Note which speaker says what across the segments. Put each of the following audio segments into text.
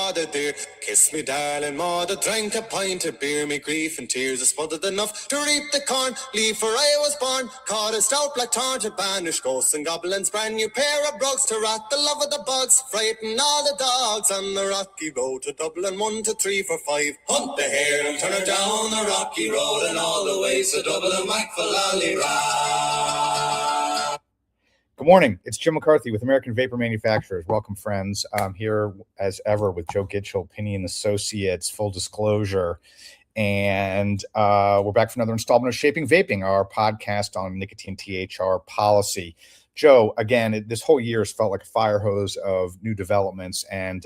Speaker 1: mother dear. Kiss me darling mother, drank a pint of beer. Me grief and tears are smothered enough to reap the corn. Leave for I was born, caught a stout black tar to banish ghosts and goblins. Brand new pair of brogues to rat the love of the bugs. Frighten all the dogs on the rocky road to Dublin. 1 to 3 for 5. Hunt the hare and turn her down the rocky road and all the ways to Dublin. Mac for lolly rah.
Speaker 2: Good morning. It's Jim McCarthy with American Vapor Manufacturers. Welcome, friends. I'm here as ever with Joe Gitchell, Pinion Associates, full disclosure. And we're back for another installment of Shaping Vaping, our podcast on nicotine THR policy. Joe, again, this whole year has felt like a fire hose of new developments. And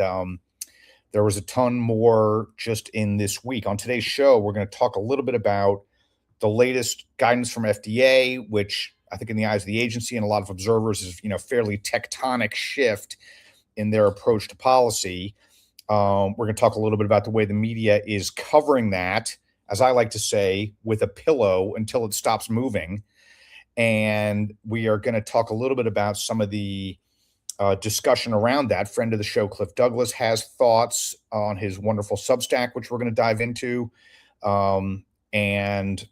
Speaker 2: there was a ton more just in this week. On today's show, we're going to talk a little bit about the latest guidance from FDA, which I think in the eyes of the agency and a lot of observers is, fairly tectonic shift in their approach to policy. We're going to talk a little bit about the way the media is covering that, as I like to say, with a pillow until it stops moving. And we are going to talk a little bit about some of the discussion around that. Friend of the show, Cliff Douglas, has thoughts on his wonderful Substack, which we're going to dive into. And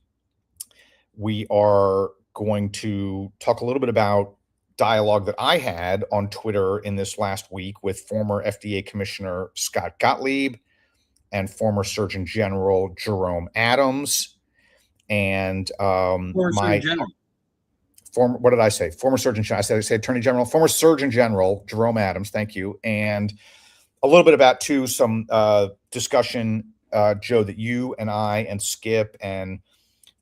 Speaker 2: we are going to talk a little bit about dialogue that I had on Twitter in this last week with former FDA Commissioner Scott Gottlieb and former Surgeon General Jerome Adams and former Surgeon General. I said Attorney General, former Surgeon General Jerome Adams. Thank you. And a little bit about some discussion, Joe, that you and I and Skip and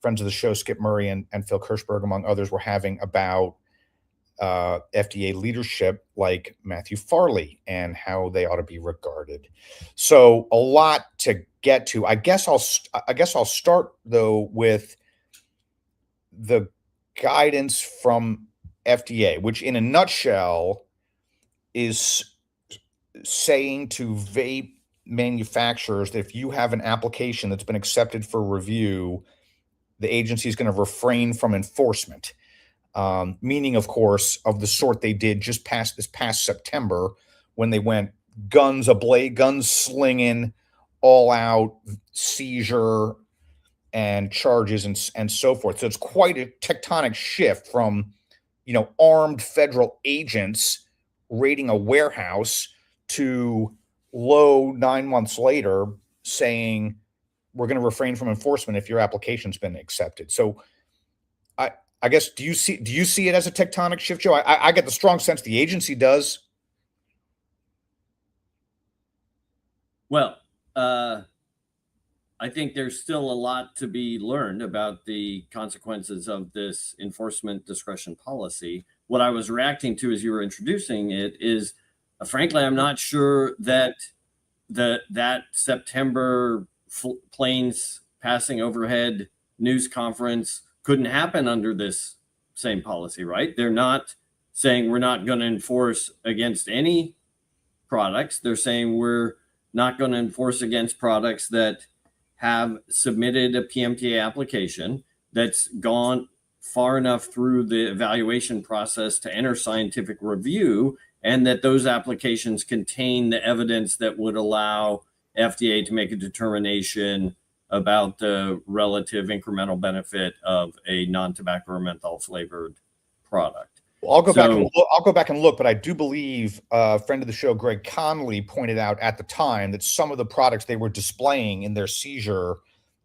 Speaker 2: friends of the show, Skip Murray and Phil Kirschberg, among others, were having about FDA leadership like Matthew Farhi and how they ought to be regarded. So a lot to get to. I guess I'll start though with the guidance from FDA, which in a nutshell is saying to vape manufacturers that if you have an application that's been accepted for review, the agency is going to refrain from enforcement, meaning, of course, of the sort they did this past September when they went guns slinging, all out seizure and charges and so forth. So it's quite a tectonic shift from, armed federal agents raiding a warehouse to low 9 months later saying, we're going to refrain from enforcement if your application's been accepted. So I guess, do you see it as a tectonic shift, Joe? I get the strong sense the agency does.
Speaker 3: Well, I think there's still a lot to be learned about the consequences of this enforcement discretion policy. What I was reacting to as you were introducing it is, frankly, I'm not sure that that September planes passing overhead news conference couldn't happen under this same policy, right? They're not saying we're not going to enforce against any products. They're saying we're not going to enforce against products that have submitted a PMTA application that's gone far enough through the evaluation process to enter scientific review, and that those applications contain the evidence that would allow FDA to make a determination about the relative incremental benefit of a non-tobacco or menthol flavored product.
Speaker 2: Well, I'll go back and look, but I do believe a friend of the show, Greg Connolly, pointed out at the time that some of the products they were displaying in their seizure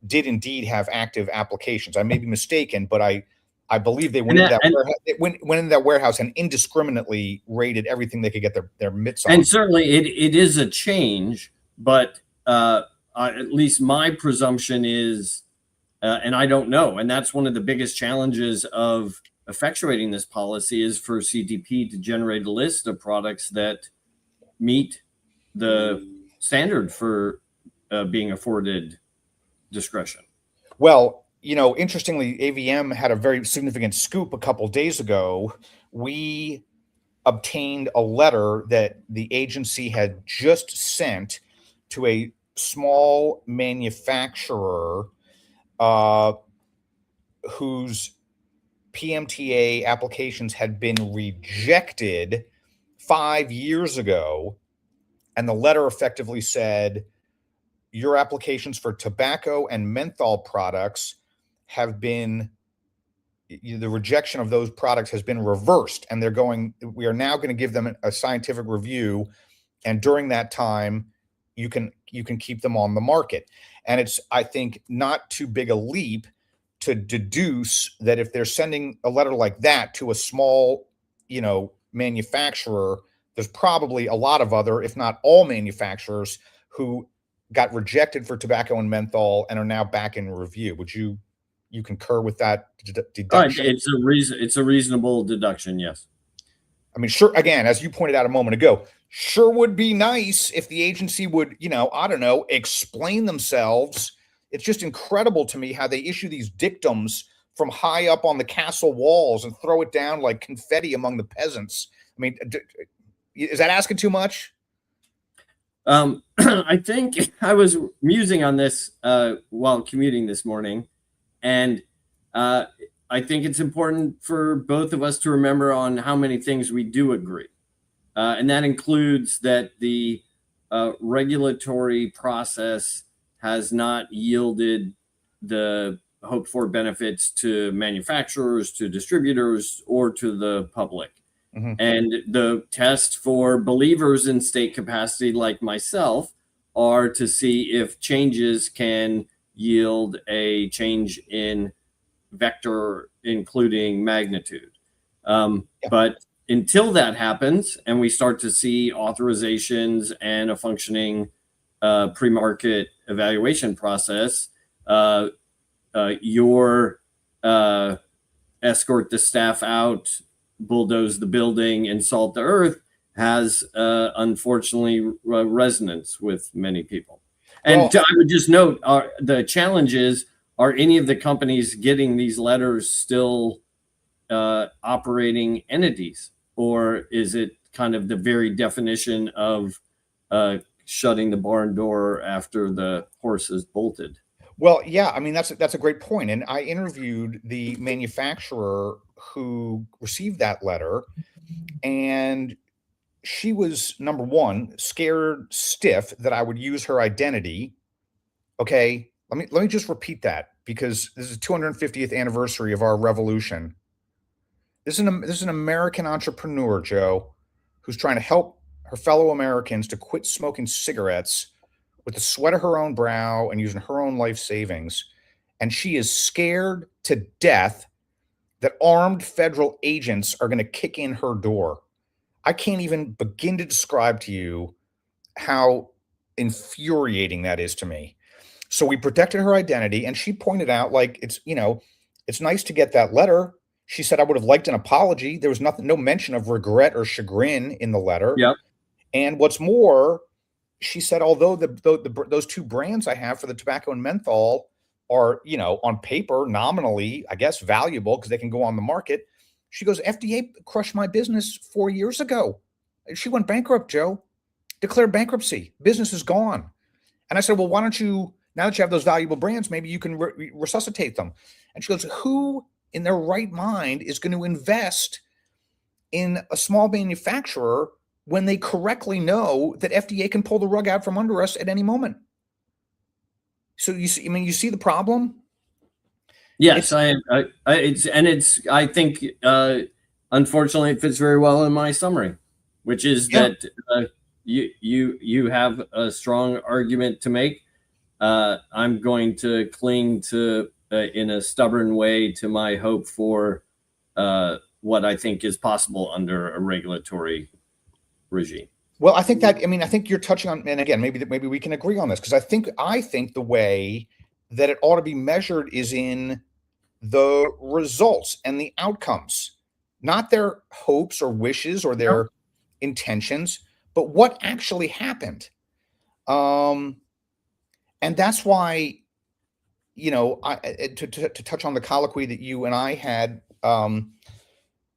Speaker 2: did indeed have active applications. I may be mistaken, but I believe they went into that warehouse and indiscriminately raided everything they could get their mitts on.
Speaker 3: And certainly it is a change. But at least my presumption is, and I don't know, and that's one of the biggest challenges of effectuating this policy is for CTP to generate a list of products that meet the standard for being afforded discretion.
Speaker 2: Well, interestingly, AVM had a very significant scoop a couple days ago. We obtained a letter that the agency had just sent to a small manufacturer whose PMTA applications had been rejected 5 years ago And the letter effectively said, your applications for tobacco and menthol products have been, the rejection of those products has been reversed. And we are now going to give them a scientific review. And during that time, you can keep them on the market. And it's, I think, not too big a leap to deduce that if they're sending a letter like that to a small, manufacturer, there's probably a lot of other, if not all, manufacturers who got rejected for tobacco and menthol and are now back in review. Would you concur with that deduction?
Speaker 3: It's a reasonable deduction. Yes.
Speaker 2: I mean, sure. Again, as you pointed out a moment ago, sure would be nice if the agency would, explain themselves. It's just incredible to me how they issue these dictums from high up on the castle walls and throw it down like confetti among the peasants. I mean, is that asking too much?
Speaker 3: I think I was musing on this while commuting this morning, and I think it's important for both of us to remember on how many things we do agree. And that includes that the regulatory process has not yielded the hoped for benefits to manufacturers, to distributors, or to the public. Mm-hmm. And the test for believers in state capacity like myself are to see if changes can yield a change in vector, including magnitude. But until that happens and we start to see authorizations and a functioning pre-market evaluation process, your escort the staff out, bulldoze the building, and salt the earth has unfortunately resonance with many people. And I would just note, the challenge is, are any of the companies getting these letters still operating entities? Or is it kind of the very definition of shutting the barn door after the horse is bolted?
Speaker 2: Well, yeah, I mean, that's a great point. And I interviewed the manufacturer who received that letter, and she was, number one, scared stiff that I would use her identity. Okay, let me just repeat that, because this is the 250th anniversary of our revolution. This is an American entrepreneur, Joe, who's trying to help her fellow Americans to quit smoking cigarettes with the sweat of her own brow and using her own life savings. And she is scared to death that armed federal agents are going to kick in her door. I can't even begin to describe to you how infuriating that is to me. So we protected her identity, and she pointed out, like, it's nice to get that letter. She said, I would have liked an apology. There was no mention of regret or chagrin in the letter.
Speaker 3: Yep.
Speaker 2: And what's more, she said, although those two brands I have for the tobacco and menthol are, on paper, nominally, I guess, valuable because they can go on the market, she goes, FDA crushed my business 4 years ago. She went bankrupt, Joe, declared bankruptcy. Business is gone. And I said, well, why don't you, now that you have those valuable brands, maybe you can resuscitate them. And she goes, who in their right mind is going to invest in a small manufacturer when they correctly know that FDA can pull the rug out from under us at any moment? So you see the problem?
Speaker 3: Yes, I think unfortunately it fits very well in my summary, which is that you have a strong argument to make. I'm going to cling to in a stubborn way to my hope for what I think is possible under a regulatory regime.
Speaker 2: Well, I think you're touching on, and again, maybe we can agree on this, because I think the way that it ought to be measured is in the results and the outcomes, not their hopes or wishes or their intentions, but what actually happened. And that's why, to touch on the colloquy that you and I had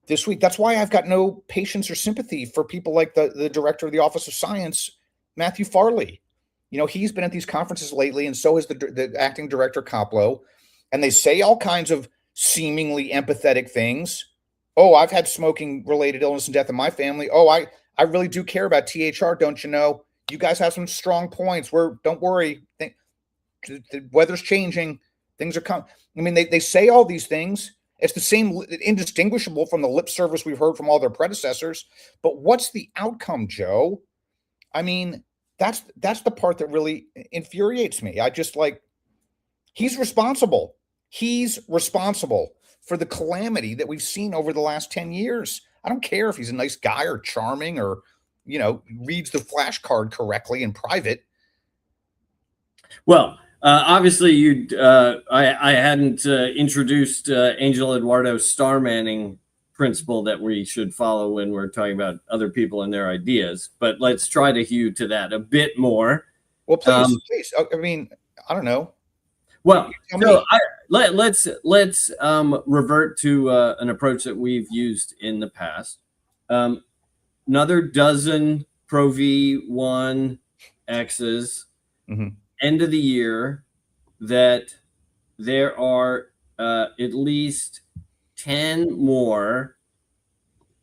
Speaker 2: this week, that's why I've got no patience or sympathy for people like the director of the Office of Science, Matthew Farhi. He's been at these conferences lately, and so is the acting director, Koplow, and they say all kinds of seemingly empathetic things. Oh, I've had smoking-related illness and death in my family. Oh, I really do care about THR, don't you know? You guys have some strong points. Don't worry. The weather's changing. Things are coming. I mean, they say all these things. It's the same, indistinguishable from the lip service we've heard from all their predecessors. But what's the outcome, Joe? I mean, that's the part that really infuriates me. I just he's responsible. He's responsible for the calamity that we've seen over the last 10 years. I don't care if he's a nice guy or charming or, reads the flashcard correctly in private.
Speaker 3: Well, obviously, I hadn't introduced Angel Eduardo's star manning principle that we should follow when we're talking about other people and their ideas. But let's try to hew to that a bit more.
Speaker 2: Well, please. I mean, I don't know.
Speaker 3: Well, so let's revert to an approach that we've used in the past. Another dozen Pro V1 X's.
Speaker 2: Mm-hmm.
Speaker 3: End of the year, that there are at least 10 more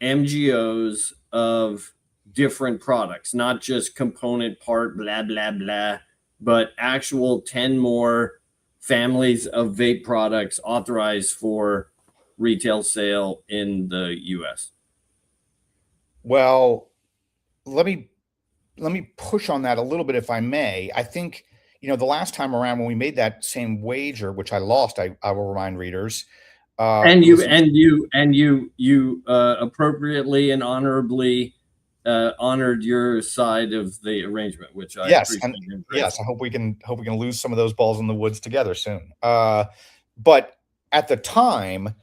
Speaker 3: MGOs of different products, not just component part, blah, blah, blah, but actual 10 more families of vape products authorized for retail sale in the US.
Speaker 2: Well, let me push on that a little bit, if I may. I think, the last time around when we made that same wager, which I lost, I will remind readers.
Speaker 3: And you appropriately and honorably honored your side of the arrangement, which I appreciate.
Speaker 2: Yes, I hope we can lose some of those balls in the woods together soon. But at the time,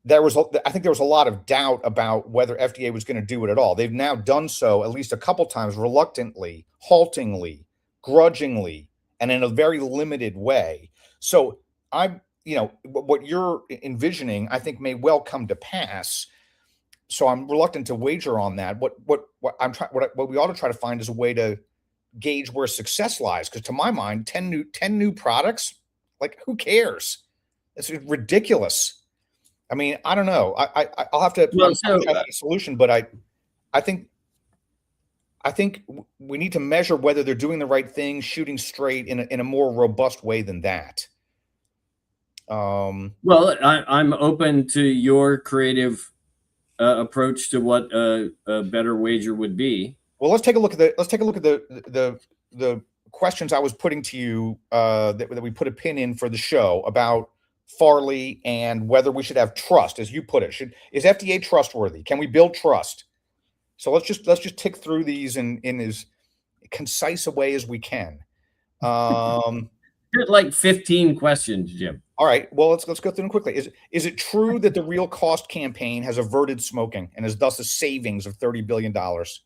Speaker 2: I think there was a lot of doubt about whether FDA was going to do it at all. They've now done so at least a couple times, reluctantly, haltingly, grudgingly, and in a very limited way. So what you're envisioning, I think, may well come to pass. So I'm reluctant to wager on that. What we ought to try to find is a way to gauge where success lies. Because to my mind, 10 new products, who cares? It's ridiculous. I mean, I don't know. I'll have to have a solution, but I think we need to measure whether they're doing the right thing, shooting straight in a more robust way than that.
Speaker 3: Well, I'm open to your creative approach to what a better wager would be.
Speaker 2: Well, let's take a look at the questions I was putting to you that we put a pin in for the show about Farhi and whether we should have trust, as you put it. Is FDA trustworthy? Can we build trust? So let's just tick through these in as concise a way as we can.
Speaker 3: Like 15 questions, Jim.
Speaker 2: All right. Well, let's go through them quickly. Is it true that the Real Cost campaign has averted smoking and is thus a savings of $30 billion? Is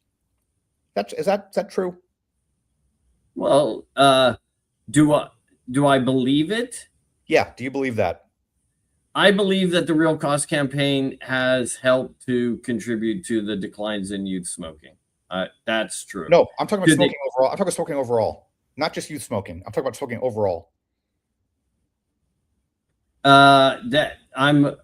Speaker 2: that true?
Speaker 3: Well, do I believe it?
Speaker 2: Yeah. Do you believe that?
Speaker 3: I believe that the Real Cost campaign has helped to contribute to the declines in youth smoking. That's true.
Speaker 2: No, I'm talking about smoking overall. I'm talking about smoking overall, not just youth smoking. I'm talking about smoking overall. I'm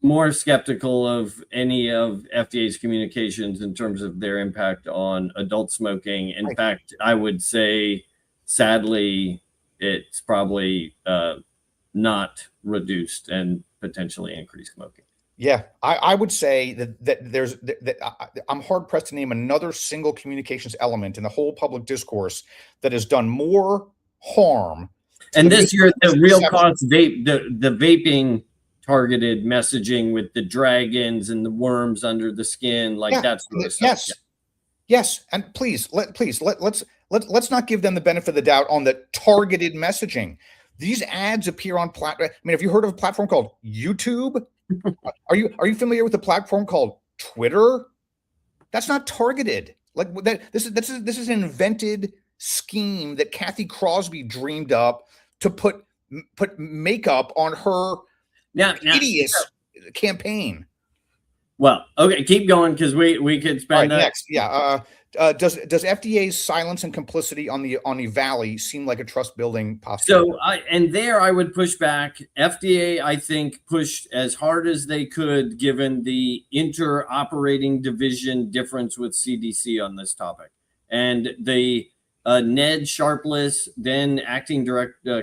Speaker 2: more skeptical of any of FDA's communications in terms of their impact on adult smoking. In fact, I would say, sadly, it's probably not reduced and potentially increased smoking. Yeah, I would say that I'm hard pressed to name another single communications element in the whole public discourse that has done more harm.
Speaker 3: And this year, the Real Cost vape, the vaping targeted messaging with the dragons and the worms under the skin, that sort of stuff.
Speaker 2: Yes, and let's not give them the benefit of the doubt on the targeted messaging. These ads appear on platform. I mean, have you heard of a platform called YouTube? Are you familiar with a platform called Twitter? That's not targeted. This is an invented scheme that Kathy Crosby dreamed up to put makeup on her hideous campaign.
Speaker 3: Well, okay, keep going because we could spend
Speaker 2: next. Yeah. Does FDA's silence and complicity on EVALI seem like a trust building possibility?
Speaker 3: So I would push back. FDA, I think, pushed as hard as they could, given the interoperating division difference with CDC on this topic. And the Ned Sharpless, then acting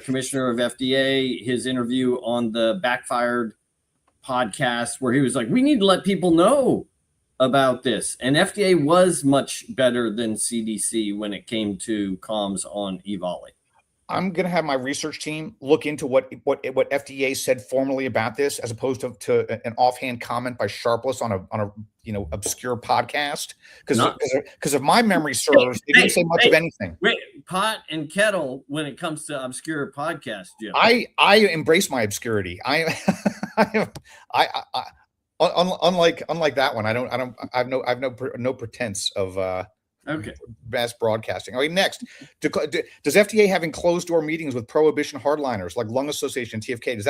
Speaker 3: commissioner of FDA, his interview on the Backfired podcast, where he was like, we need to let people know about this. And FDA was much better than CDC when it came to comms on EVALI.
Speaker 2: I'm going to have my research team look into what FDA said formally about this, as opposed to an offhand comment by Sharpless on a obscure podcast. Because if my memory serves, they didn't say much of anything.
Speaker 3: Wait, pot and kettle when it comes to obscure podcasts, Jim.
Speaker 2: I embrace my obscurity. Unlike that one, I have no pretense of mass broadcasting. Okay, next, does FDA having closed door meetings with prohibition hardliners like Lung Association, TFK, does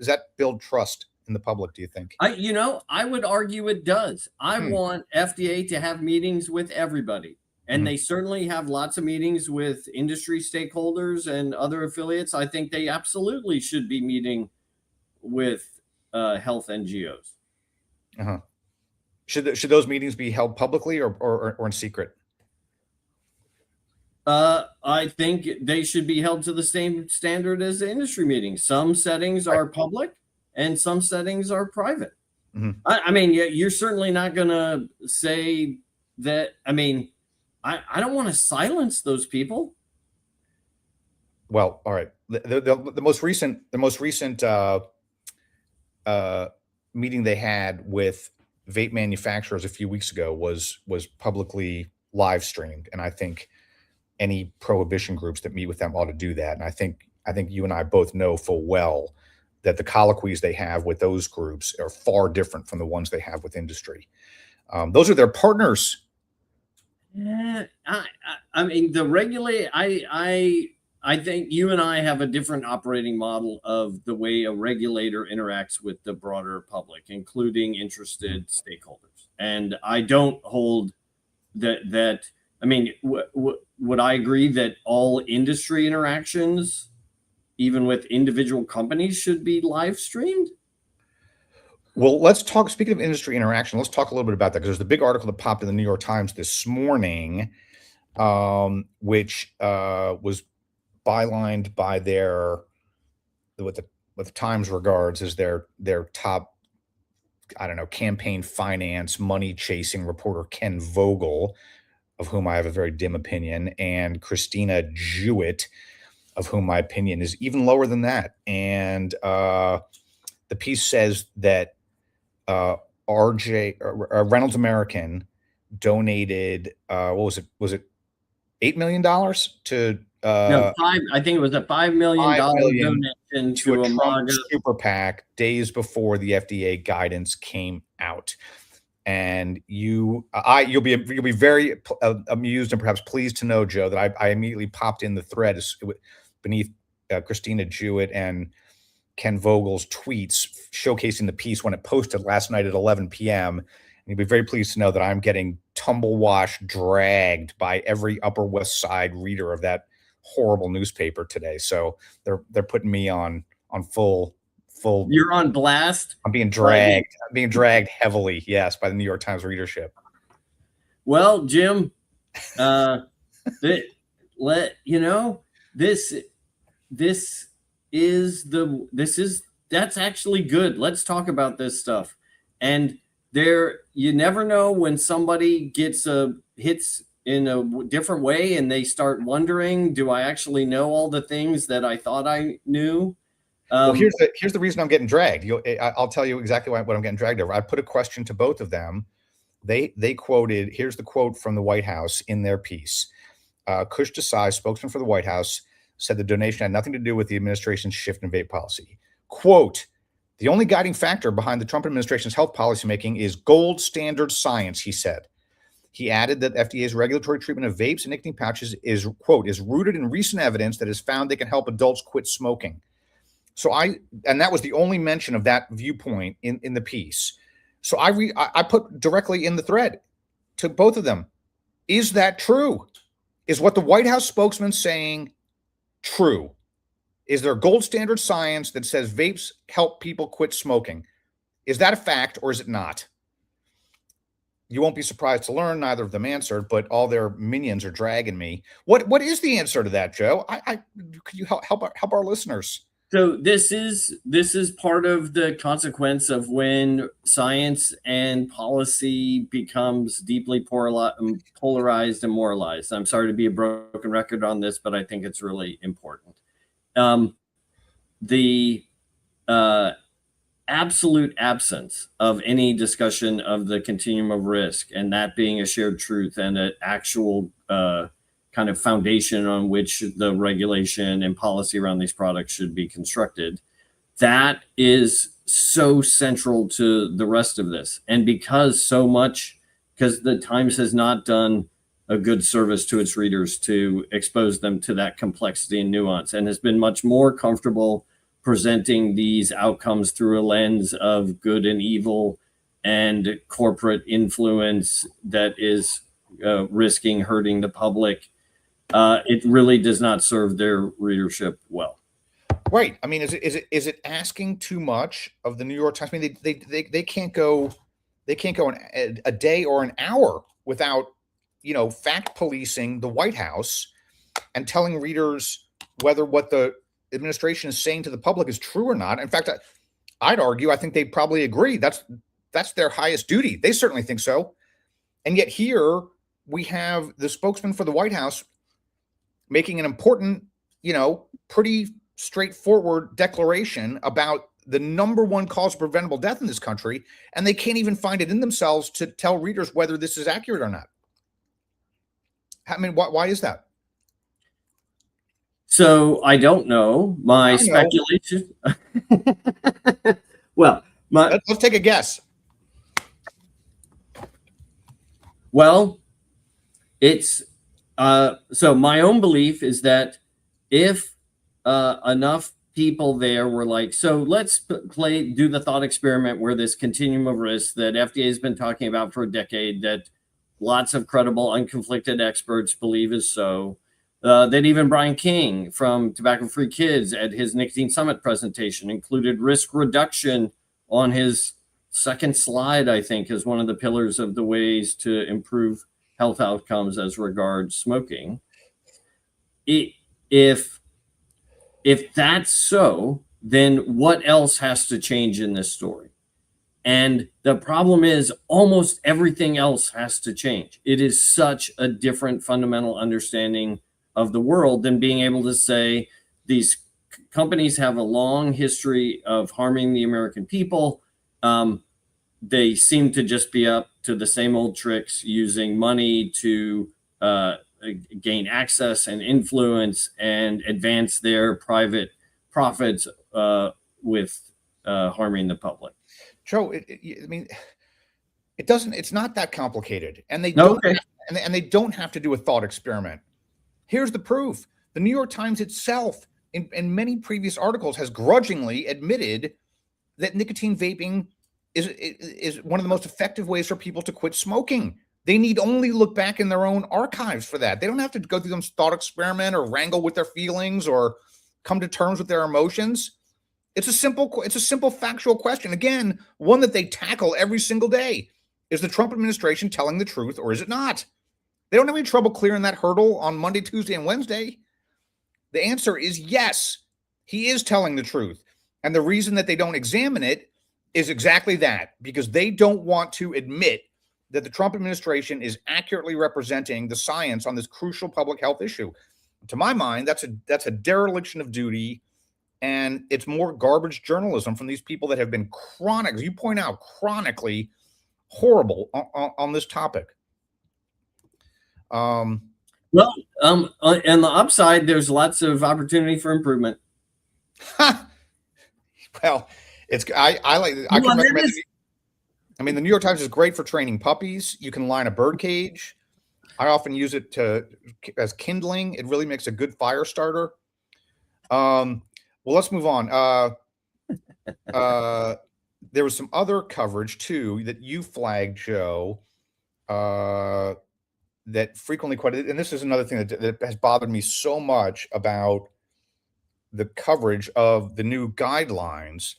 Speaker 2: that build trust in the public, do you think?
Speaker 3: I would argue it does. I want FDA to have meetings with everybody. And they certainly have lots of meetings with industry stakeholders and other affiliates. I think they absolutely should be meeting with health NGOs.
Speaker 2: Uh-huh. Should those meetings be held publicly or in secret?
Speaker 3: I think they should be held to the same standard as the industry meetings. Some settings are public and some settings are private. I mean, you're certainly not going to say that. I mean, I don't want to silence those people.
Speaker 2: Well, all right. The most recent meeting they had with vape manufacturers a few weeks ago was publicly live streamed, and I think any prohibition groups that meet with them ought to do that. And I think you and I both know full well that the colloquies they have with those groups are far different from the ones they have with industry. Those are their partners.
Speaker 3: I mean, the regulate. I think you and I have a different operating model of the way a regulator interacts with the broader public, including interested stakeholders. And I don't hold that. I mean, would I agree that all industry interactions, even with individual companies, should be live streamed?
Speaker 2: Well, let's talk. Speaking of industry interaction, let's talk a little bit about that, because there's the big article that popped in the New York Times this morning, which was bylined by what the Times regards as their top, campaign finance money chasing reporter, Ken Vogel, of whom I have a very dim opinion, and Christina Jewett, of whom my opinion is even lower than that. And the piece says that Reynolds American donated was it $8 million to
Speaker 3: no, I think it was a $5 million donation to a
Speaker 2: Trump super PAC days before the FDA guidance came out. And you'll be very amused and perhaps pleased to know, Joe, that I immediately popped in the thread beneath Christina Jewett and Ken Vogel's tweets showcasing the piece when it posted last night at 11 p.m. And you'll be very pleased to know that I'm getting tumble-wash dragged by every Upper West Side reader of that horrible newspaper today. So they're putting me on full.
Speaker 3: You're on blast.
Speaker 2: I'm being dragged. I'm being dragged heavily, yes, by the New York Times readership.
Speaker 3: Well, Jim, that's actually good. Let's talk about this stuff. And you never know when somebody hits in a different way and they start wondering, do I actually know all the things that I thought I knew?
Speaker 2: Well, here's the reason I'm getting dragged. I'll tell you exactly what I'm getting dragged over. I put a question to both of them. They quoted, here's the quote from the White House in their piece. Kush Desai, spokesman for the White House, said the donation had nothing to do with the administration's shift in vape policy. Quote, the only guiding factor behind the Trump administration's health policymaking is gold standard science, he said. He added that FDA's regulatory treatment of vapes and nicotine pouches is, quote, is rooted in recent evidence that has found they can help adults quit smoking. So and that was the only mention of that viewpoint in the piece. So I put directly in the thread to both of them. Is that true? Is what the White House spokesman saying true? Is there gold standard science that says vapes help people quit smoking? Is that a fact or is it not? You won't be surprised to learn neither of them answered, but all their minions are dragging me. What is the answer to that, Joe? Could you help our listeners?
Speaker 3: So this is part of the consequence of when science and policy becomes deeply polarized and moralized. I'm sorry to be a broken record on this, but I think it's really important. The absolute absence of any discussion of the continuum of risk, and that being a shared truth and an actual kind of foundation on which the regulation and policy around these products should be constructed, that is so central to the rest of this. And because the Times has not done a good service to its readers to expose them to that complexity and nuance, and has been much more comfortable presenting these outcomes through a lens of good and evil and corporate influence that is risking hurting the public, it really does not serve their readership well.
Speaker 2: Right. I mean, is it asking too much of the New York Times? I mean, they can't go a day or an hour without, fact policing the White House and telling readers whether what the administration is saying to the public is true or not. In fact, I'd argue, I think they probably agree. That's their highest duty. They certainly think so. And yet here we have the spokesman for the White House making an important, pretty straightforward declaration about the number one cause of preventable death in this country, and they can't even find it in themselves to tell readers whether this is accurate or not. I mean, why is that?
Speaker 3: So I don't know. My speculation. Well,
Speaker 2: let's take a guess.
Speaker 3: Well, it's so my own belief is that if enough people there were like, so let's do the thought experiment where this continuum of risk that FDA has been talking about for a decade, that lots of credible, unconflicted experts believe is so, that even Brian King from Tobacco Free Kids at his Nicotine Summit presentation included risk reduction on his second slide, I think, as one of the pillars of the ways to improve health outcomes as regards smoking. If that's so, then what else has to change in this story? And the problem is almost everything else has to change. It is such a different fundamental understanding of the world than being able to say these companies have a long history of harming the American people. They seem to just be up to the same old tricks, using money to gain access and influence and advance their private profits with harming the public.
Speaker 2: Joe, it's not that complicated, and they don't. Okay. And they don't have to do a thought experiment. Here's the proof: the New York Times itself, in many previous articles, has grudgingly admitted that nicotine vaping is one of the most effective ways for people to quit smoking. They need only look back in their own archives for that. They don't have to go through some thought experiment or wrangle with their feelings or come to terms with their emotions. It's a simple factual question. Again, one that they tackle every single day. Is the Trump administration telling the truth, or is it not? They don't have any trouble clearing that hurdle on Monday, Tuesday, and Wednesday. The answer is yes, he is telling the truth. And the reason that they don't examine it is exactly that, because they don't want to admit that the Trump administration is accurately representing the science on this crucial public health issue. To my mind, that's a dereliction of duty, and it's more garbage journalism from these people that have been as you point out, chronically horrible on this topic.
Speaker 3: On the upside, there's lots of opportunity for improvement.
Speaker 2: Well, I can recommend it. I mean, the New York Times is great for training puppies. You can line a bird cage. I often use it as kindling. It really makes a good fire starter. Well, let's move on. There was some other coverage too that you flagged, Joe, that frequently quoted, and this is another thing that has bothered me so much about the coverage of the new guidelines.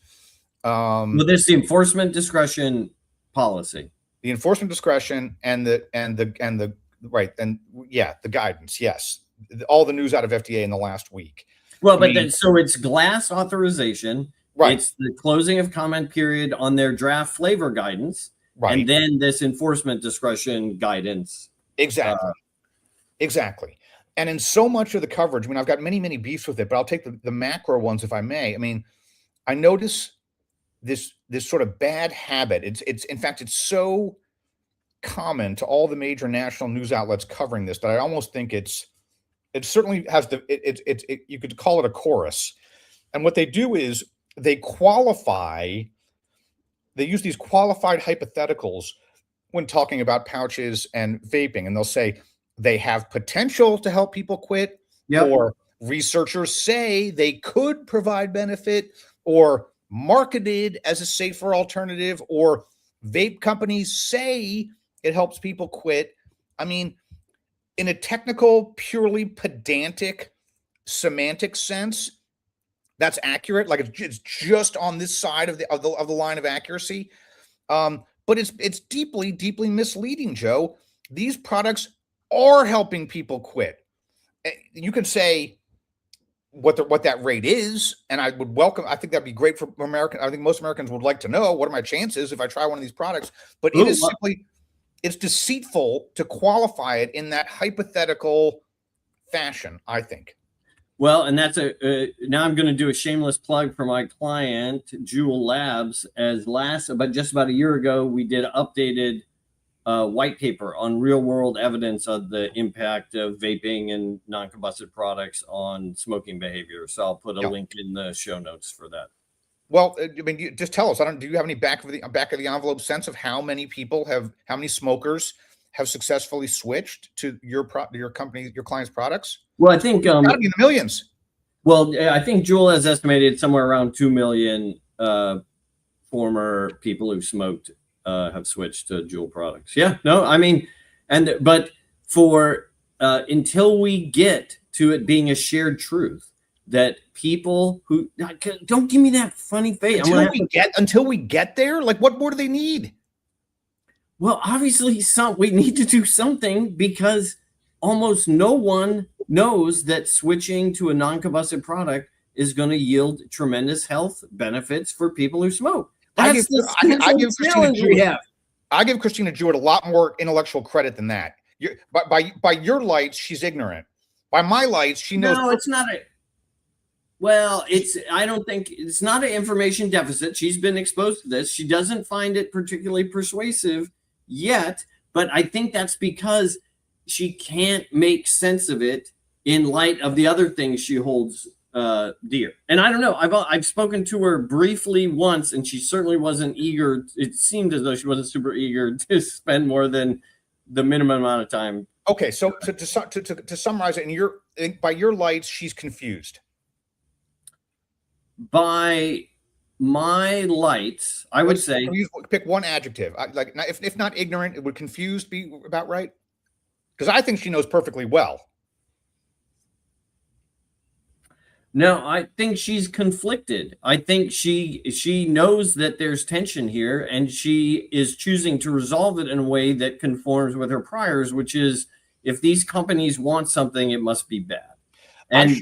Speaker 3: Well, there's the enforcement discretion policy.
Speaker 2: the enforcement discretion and the guidance. Yes, all the news out of FDA in the last week.
Speaker 3: Well, but then so it's Glas authorization,
Speaker 2: right?
Speaker 3: It's the closing of comment period on their draft flavor guidance,
Speaker 2: right?
Speaker 3: And then this enforcement discretion guidance.
Speaker 2: Exactly. And in so much of the coverage, I mean, I've got many beefs with it, but I'll take the macro ones if I may. I mean, I notice this sort of bad habit. It's in fact, it's so common to all the major national news outlets covering this that I almost think it certainly has you could call it a chorus. And what they do is they use these qualified hypotheticals when talking about pouches and vaping, and they'll say they have potential to help people quit, or researchers say they could provide benefit, or marketed as a safer alternative, or vape companies say it helps people quit. I mean, in a technical, purely pedantic, semantic sense, that's accurate. Like it's just on this side of the line of accuracy. But it's deeply misleading, Joe. These products are helping people quit. You can say what that rate is, and I think that'd be great for American. I think most Americans would like to know, what are my chances if I try one of these products? But it's deceitful to qualify it in that hypothetical fashion, I think.
Speaker 3: Well, and that's now I'm going to do a shameless plug for my client, Juul Labs. Just about a year ago, we did an updated white paper on real world evidence of the impact of vaping and non-combusted products on smoking behavior. So I'll put a link in the show notes for that.
Speaker 2: Well, I mean, just tell us. Do you have any back of the envelope sense of how many smokers have successfully switched to your company, your client's products?
Speaker 3: Well, I think
Speaker 2: it's gotta be in the millions.
Speaker 3: Well, I think Juul has estimated somewhere around 2 million former people who smoked have switched to Juul products. Yeah, no, I mean, but for until we get to it being a shared truth that people who don't give me that funny face
Speaker 2: until we get there, like what more do they need?
Speaker 3: Well, obviously we need to do something, because almost no one knows that switching to a non-combusted product is going to yield tremendous health benefits for people who smoke. I give
Speaker 2: Christina Jewett a lot more intellectual credit than that. By your lights, she's ignorant. By my lights, she knows.
Speaker 3: No, it's not I don't think it's not an information deficit. She's been exposed to this. She doesn't find it particularly persuasive yet, but I think that's because she can't make sense of it in light of the other things she holds dear. And I don't know, I've spoken to her briefly once, and she certainly wasn't eager. It seemed as though she wasn't super eager to spend more than the minimum amount of time.
Speaker 2: Okay, so to summarize it, by your lights, she's confused.
Speaker 3: By my lights, I would say,
Speaker 2: pick one adjective. If not ignorant, it would confused be about right? Because I think she knows perfectly well.
Speaker 3: No, I think she's conflicted. I think she knows that there's tension here, and she is choosing to resolve it in a way that conforms with her priors, which is, if these companies want something, it must be bad. And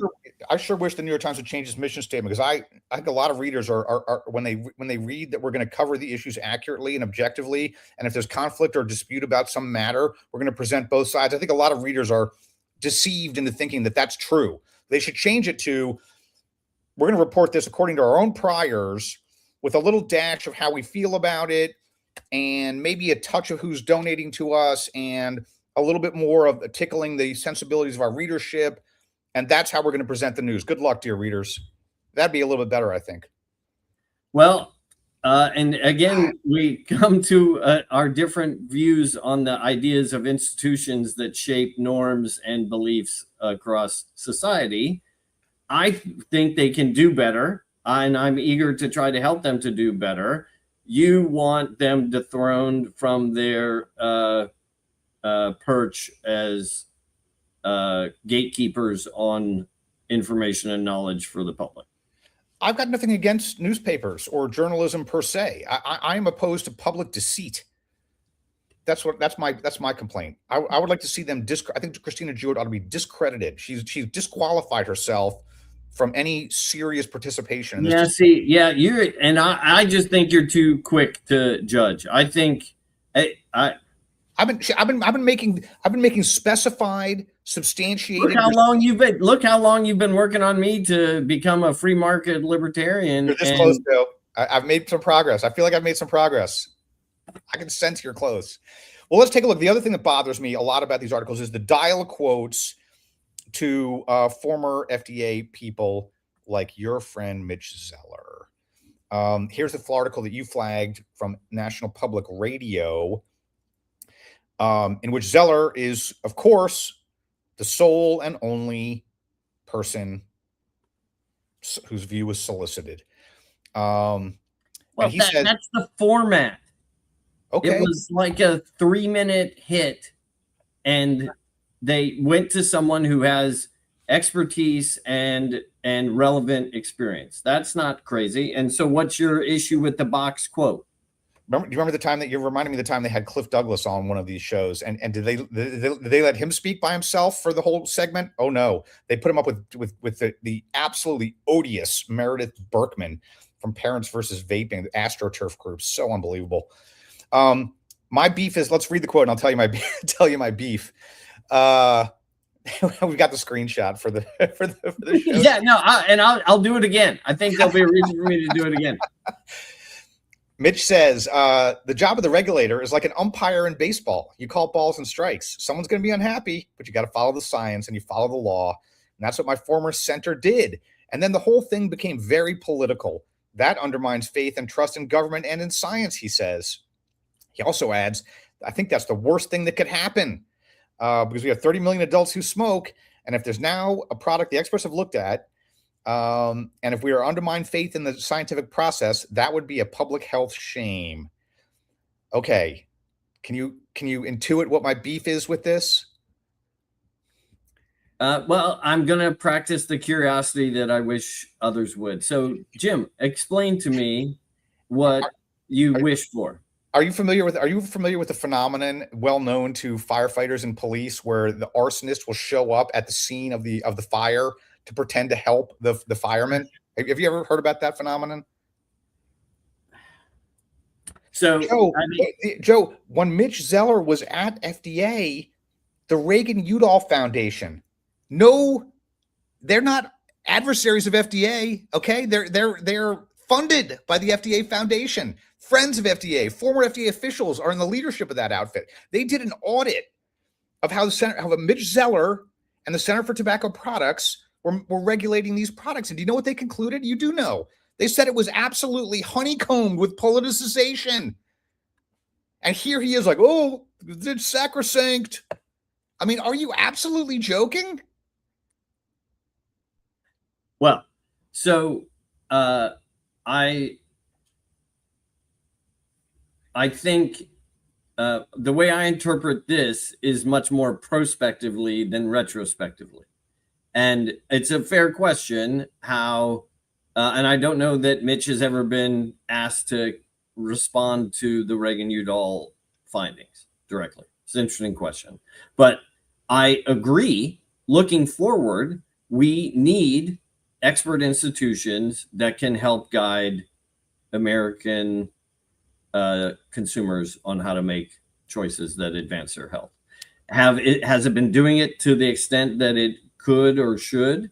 Speaker 2: I sure wish the New York Times would change its mission statement, because I think a lot of readers are when they read that we're going to cover the issues accurately and objectively, and if there's conflict or dispute about some matter, we're going to present both sides. I think a lot of readers are deceived into thinking that that's true. They should change it to, we're going to report this according to our own priors, with a little dash of how we feel about it, and maybe a touch of who's donating to us, and a little bit more of tickling the sensibilities of our readership. And that's how we're going to present the news. Good luck, dear readers. That'd be a little bit better, I think.
Speaker 3: Well, and again, we come to our different views on the ideas of institutions that shape norms and beliefs across society. I think they can do better, and I'm eager to try to help them to do better. You want them dethroned from their perch as gatekeepers on information and knowledge for the public.
Speaker 2: I've got nothing against newspapers or journalism per se. I am opposed to public deceit. That's my complaint. I would like to see them I think Christina Jewett ought to be discredited. She's disqualified herself from any serious participation in this.
Speaker 3: I just think you're too quick to judge. I think
Speaker 2: I've been making specified, substantiated.
Speaker 3: Look how long you've been working on me to become a free market libertarian.
Speaker 2: You're this close, Joe. I've made some progress. I feel like I've made some progress. I can sense you're close. Well, let's take a look. The other thing that bothers me a lot about these articles is the dial quotes to former FDA people like your friend Mitch Zeller. Here's the full article that you flagged from National Public Radio, in which Zeller is, of course, the sole and only person whose view was solicited.
Speaker 3: Well, that's the format.
Speaker 2: Okay.
Speaker 3: It was like a 3-minute hit, and they went to someone who has expertise and relevant experience. That's not crazy. And so what's your issue with the box quote?
Speaker 2: Do you remember the time that you're reminding me of the time they had Cliff Douglas on one of these shows? And did they let him speak by himself for the whole segment? Oh no, they put him up with the absolutely odious Meredith Berkman from Parents versus Vaping, the AstroTurf group. So unbelievable. My beef is, let's read the quote and I'll tell you my beef. We've got the screenshot for the show.
Speaker 3: Yeah, no, I'll do it again. I think there'll be a reason for me to do it again.
Speaker 2: Mitch says, the job of the regulator is like an umpire in baseball. You call balls and strikes. Someone's going to be unhappy, but you got to follow the science and you follow the law. And that's what my former center did. And then the whole thing became very political. That undermines faith and trust in government and in science, he says. He also adds, I think that's the worst thing that could happen because we have 30 million adults who smoke. And if there's now a product the experts have looked at, and if we are undermine faith in the scientific process, that would be a public health shame. Okay. Can you intuit what my beef is with this?
Speaker 3: Well, I'm going to practice the curiosity that I wish others would. So, Jim, explain to me what you wish for. Are you familiar with
Speaker 2: the phenomenon well known to firefighters and police where the arsonist will show up at the scene of the fire to pretend to help the firemen? Have you ever heard about that phenomenon?
Speaker 3: So,
Speaker 2: Joe, when Mitch Zeller was at FDA, the Reagan-Udall Foundation, no, they're not adversaries of FDA. Okay, they're funded by the FDA Foundation. Friends of FDA, former FDA officials are in the leadership of that outfit. They did an audit of how Mitch Zeller and the Center for Tobacco Products were regulating these products. And do you know what they concluded? You do know. They said it was absolutely honeycombed with politicization. And here he is like, oh, it's sacrosanct. I mean, are you absolutely joking?
Speaker 3: Well, so I think the way I interpret this is much more prospectively than retrospectively. And it's a fair question how, and I don't know that Mitch has ever been asked to respond to the Reagan-Udall findings directly. It's an interesting question. But I agree, looking forward, we need expert institutions that can help guide American consumers on how to make choices that advance their health. Has it been doing it to the extent that it could or should?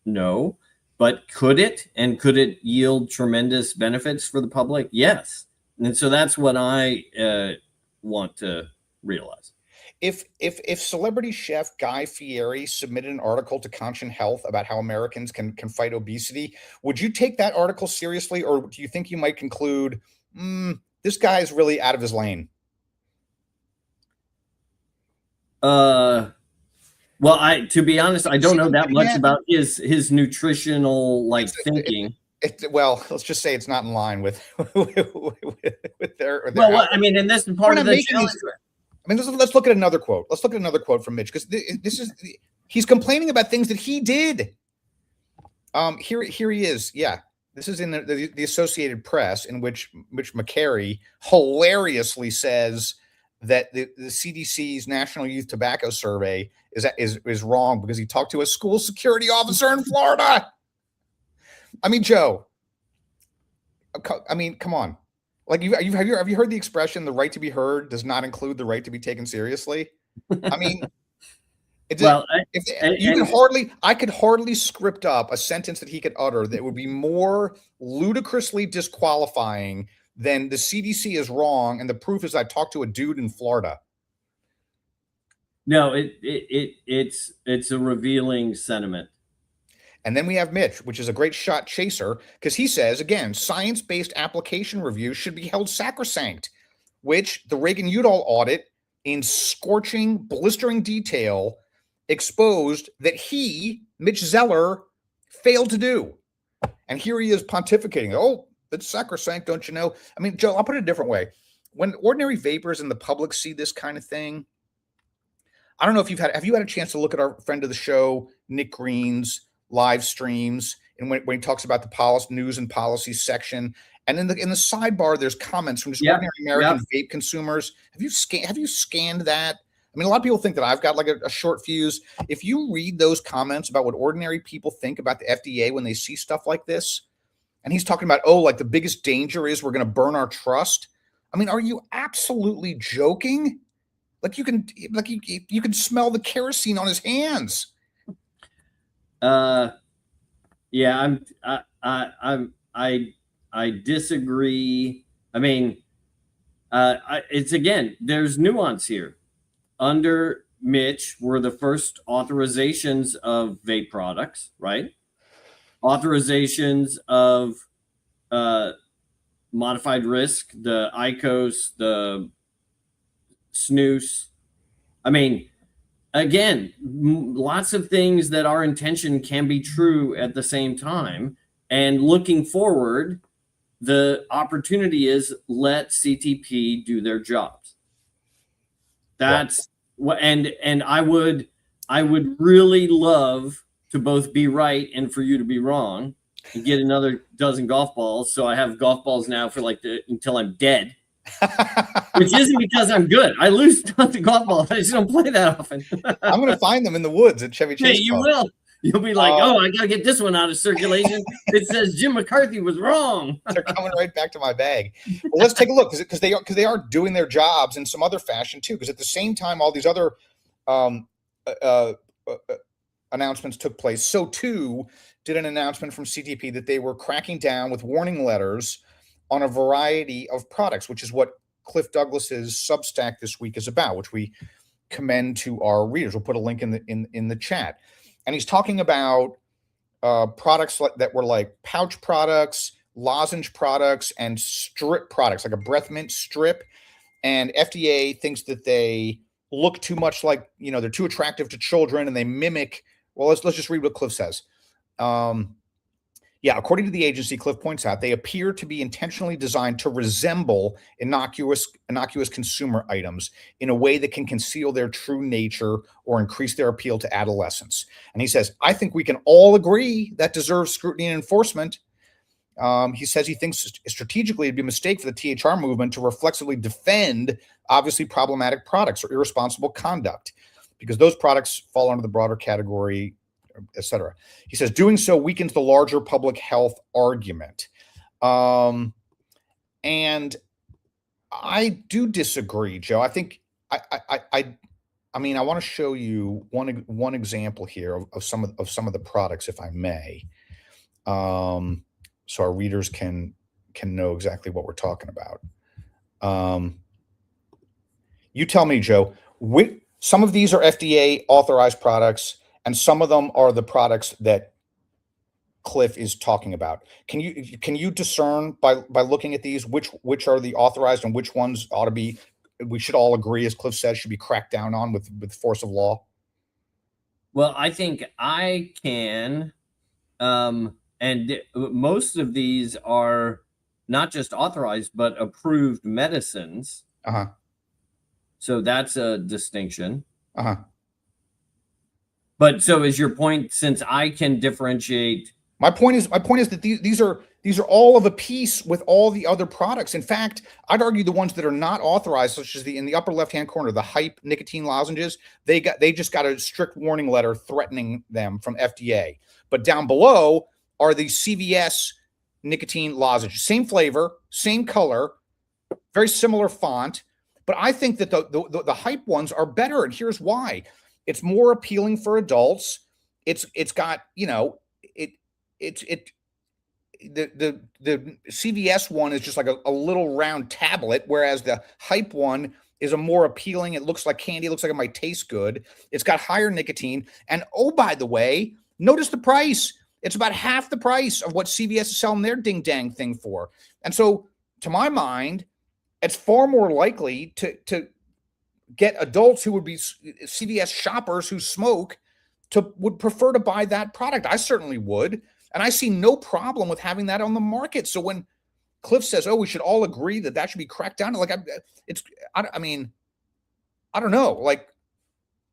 Speaker 3: No. But could it? And could it yield tremendous benefits for the public? Yes. And so that's what I want to realize.
Speaker 2: If celebrity chef Guy Fieri submitted an article to Conscious Health about how Americans can fight obesity, would you take that article seriously, or do you think you might conclude, this guy is really out of his lane?
Speaker 3: Well, to be honest, I don't know that much about his nutritional
Speaker 2: thinking. Well, let's just say it's not in line with their.
Speaker 3: Well, I mean, and this is part of the challenge.
Speaker 2: I mean, let's look at another quote. Let's look at another quote from Mitch, because he's complaining about things that he did. Here he is. Yeah, this is in the Associated Press, in which Mitch McCary hilariously says that the CDC's National Youth Tobacco Survey is wrong because he talked to a school security officer in Florida. I mean, Joe. I mean, come on. Like, have you heard the expression "the right to be heard does not include the right to be taken seriously"? I mean, I could hardly script up a sentence that he could utter that would be more ludicrously disqualifying than the CDC is wrong, and the proof is I talked to a dude in Florida.
Speaker 3: No, it's a revealing sentiment.
Speaker 2: And then we have Mitch, which is a great shot chaser, because he says, again, science-based application review should be held sacrosanct, which the Reagan-Udall audit in scorching, blistering detail exposed that he, Mitch Zeller, failed to do. And here he is pontificating. Oh, it's sacrosanct, don't you know? I mean, Joe, I'll put it a different way. When ordinary vapors and the public see this kind of thing, I don't know if have you had a chance to look at our friend of the show, Nick Green's live streams, and when he talks about the news and policy section, and in the sidebar, there's comments from just ordinary American vape consumers. Have you scanned that? I mean, a lot of people think that I've got like a short fuse. If you read those comments about what ordinary people think about the FDA when they see stuff like this, and he's talking about, oh, like the biggest danger is we're going to burn our trust. I mean, are you absolutely joking? Like you can smell the kerosene on his hands.
Speaker 3: Yeah, I disagree. I mean, it's again, there's nuance here. Under Mitch were the first authorizations of vape products, right? Authorizations of modified risk, the IQOS, the snus. I mean, again, lots of things that our intention can be true at the same time. And looking forward, the opportunity is let CTP do their jobs. That's what, and I would really love to both be right and for you to be wrong and get another dozen golf balls. So I have golf balls now for until I'm dead, which isn't because I'm good. I lose tons of golf balls. I just don't play that often.
Speaker 2: I'm going to find them in the woods at Chevy Chase.
Speaker 3: Hey, you will. You'll be like, oh, I got to get this one out of circulation. It says Jim McCarthy was wrong.
Speaker 2: They're coming right back to my bag. Well, let's take a look because they are doing their jobs in some other fashion too. Because at the same time, all these other announcements took place. So too did an announcement from CTP that they were cracking down with warning letters on a variety of products, which is what Cliff Douglas's Substack this week is about, which we commend to our readers. We'll put a link in the chat. And he's talking about products that were like pouch products, lozenge products, and strip products, like a breath mint strip. And FDA thinks that they look too much like, they're too attractive to children, and they mimic. Well, let's just read what Cliff says. According to the agency, Cliff points out, they appear to be intentionally designed to resemble innocuous consumer items in a way that can conceal their true nature or increase their appeal to adolescents. And he says, I think we can all agree that deserves scrutiny and enforcement. He says he thinks strategically it'd be a mistake for the THR movement to reflexively defend obviously problematic products or irresponsible conduct, because those products fall under the broader category, etc. He says doing so weakens the larger public health argument. And I do disagree, Joe. I think I want to show you one example here of some of the products, if I may, so our readers can know exactly what we're talking about. You tell me, Joe. Some of these are FDA authorized products, and some of them are the products that Cliff is talking about. Can you discern by looking at these which are the authorized and which ones we should all agree, as Cliff says, should be cracked down on with force of law?
Speaker 3: Well, I think I can, and most of these are not just authorized but approved medicines. So that's a distinction. But so is your point, since I can differentiate?
Speaker 2: My point is that these are these are all of a piece with all the other products. In fact, I'd argue the ones that are not authorized, such as in the upper left-hand corner, the Hype nicotine lozenges, they just got a strict warning letter threatening them from FDA. But down below are the CVS nicotine lozenges, same flavor, same color, very similar font. But I think that the Hype ones are better, and here's why: it's more appealing for adults. It's got, you know, the CVS one is just like a little round tablet, whereas the Hype one is a more appealing. It looks like candy. It looks like it might taste good. It's got higher nicotine. And oh, by the way, notice the price. It's about half the price of what CVS is selling their ding dang thing for. And so, to my mind, it's far more likely to get adults who would be CVS shoppers who smoke would prefer to buy that product. I certainly would. And I see no problem with having that on the market. So when Cliff says, "Oh, we should all agree that should be cracked down," like I mean, I don't know. Like,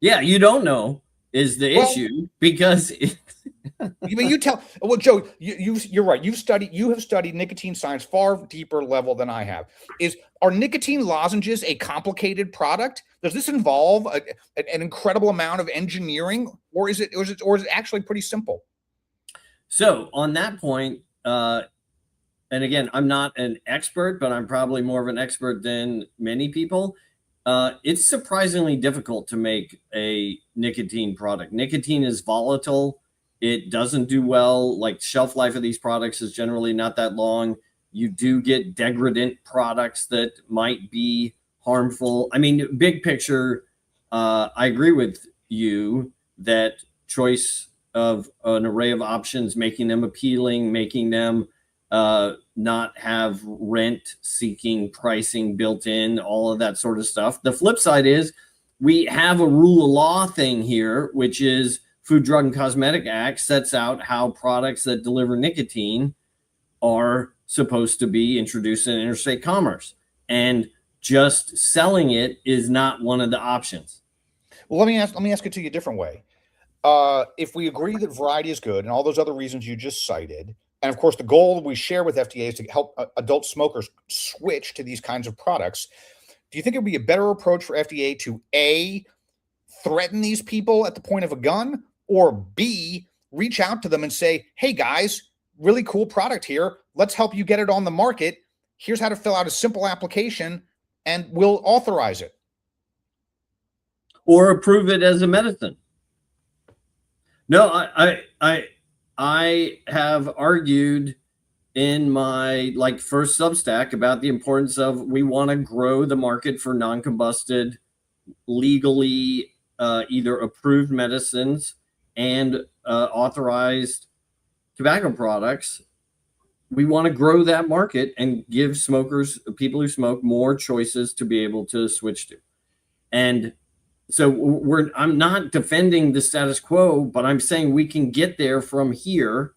Speaker 3: yeah, you don't know is the issue because.
Speaker 2: You tell. Well, Joe, you're right. You have studied nicotine science far deeper level than I have. Are nicotine lozenges a complicated product? Does this involve an incredible amount of engineering, or is it actually pretty simple?
Speaker 3: So on that point, and again, I'm not an expert, but I'm probably more of an expert than many people. It's surprisingly difficult to make a nicotine product. Nicotine is volatile. It doesn't do well. Like, shelf life of these products is generally not that long. You do get degradant products that might be harmful. I mean, big picture, I agree with you that choice of an array of options, making them appealing, making them not have rent-seeking pricing built in, all of that sort of stuff. The flip side is we have a rule of law thing here, which is Food, Drug, and Cosmetic Act sets out how products that deliver nicotine are supposed to be introduced in interstate commerce. And just selling it is not one of the options.
Speaker 2: Well, let me ask it to you a different way. If we agree that variety is good and all those other reasons you just cited, and of course the goal we share with FDA is to help adult smokers switch to these kinds of products, do you think it would be a better approach for FDA to A, threaten these people at the point of a gun, or B, reach out to them and say, "Hey guys, really cool product here. Let's help you get it on the market. Here's how to fill out a simple application and we'll authorize it."
Speaker 3: Or approve it as a medicine. No, I have argued in my first Substack about the importance of, we want to grow the market for non-combusted, legally either approved medicines and authorized tobacco products. We want to grow that market and give smokers, people who smoke, more choices to be able to switch to. And so I'm not defending the status quo, but I'm saying we can get there from here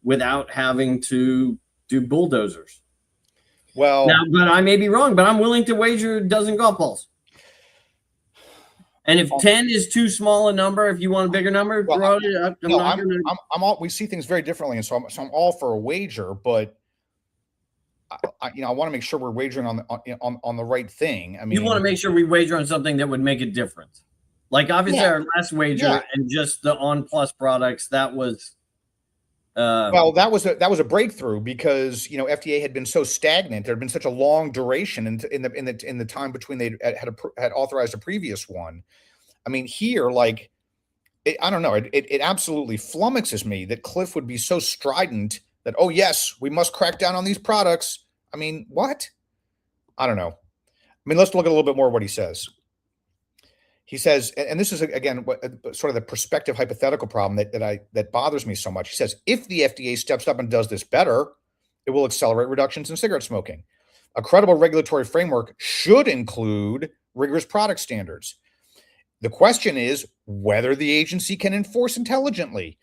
Speaker 3: without having to do bulldozers.
Speaker 2: Well,
Speaker 3: now, but I may be wrong, but I'm willing to wager a dozen golf balls. And if 10 is too small a number, if you want a bigger number, throw it.
Speaker 2: We see things very differently, and so I'm all for a wager, but I want to make sure we're wagering on the right thing. I mean,
Speaker 3: you want to make sure we wager on something that would make a difference. Like, obviously, our last wager and just the On Plus products, that was.
Speaker 2: That was a breakthrough, because FDA had been so stagnant. There had been such a long duration in the time between they had authorized a previous one. I mean, here, I don't know. It absolutely flummoxes me that Cliff would be so strident that, oh yes, we must crack down on these products. I mean, what? I don't know. I mean, let's look at a little bit more of what he says. He says, and this is, again, sort of the prospective hypothetical problem that bothers me so much. He says, if the FDA steps up and does this better, it will accelerate reductions in cigarette smoking. A credible regulatory framework should include rigorous product standards. The question is whether the agency can enforce intelligently.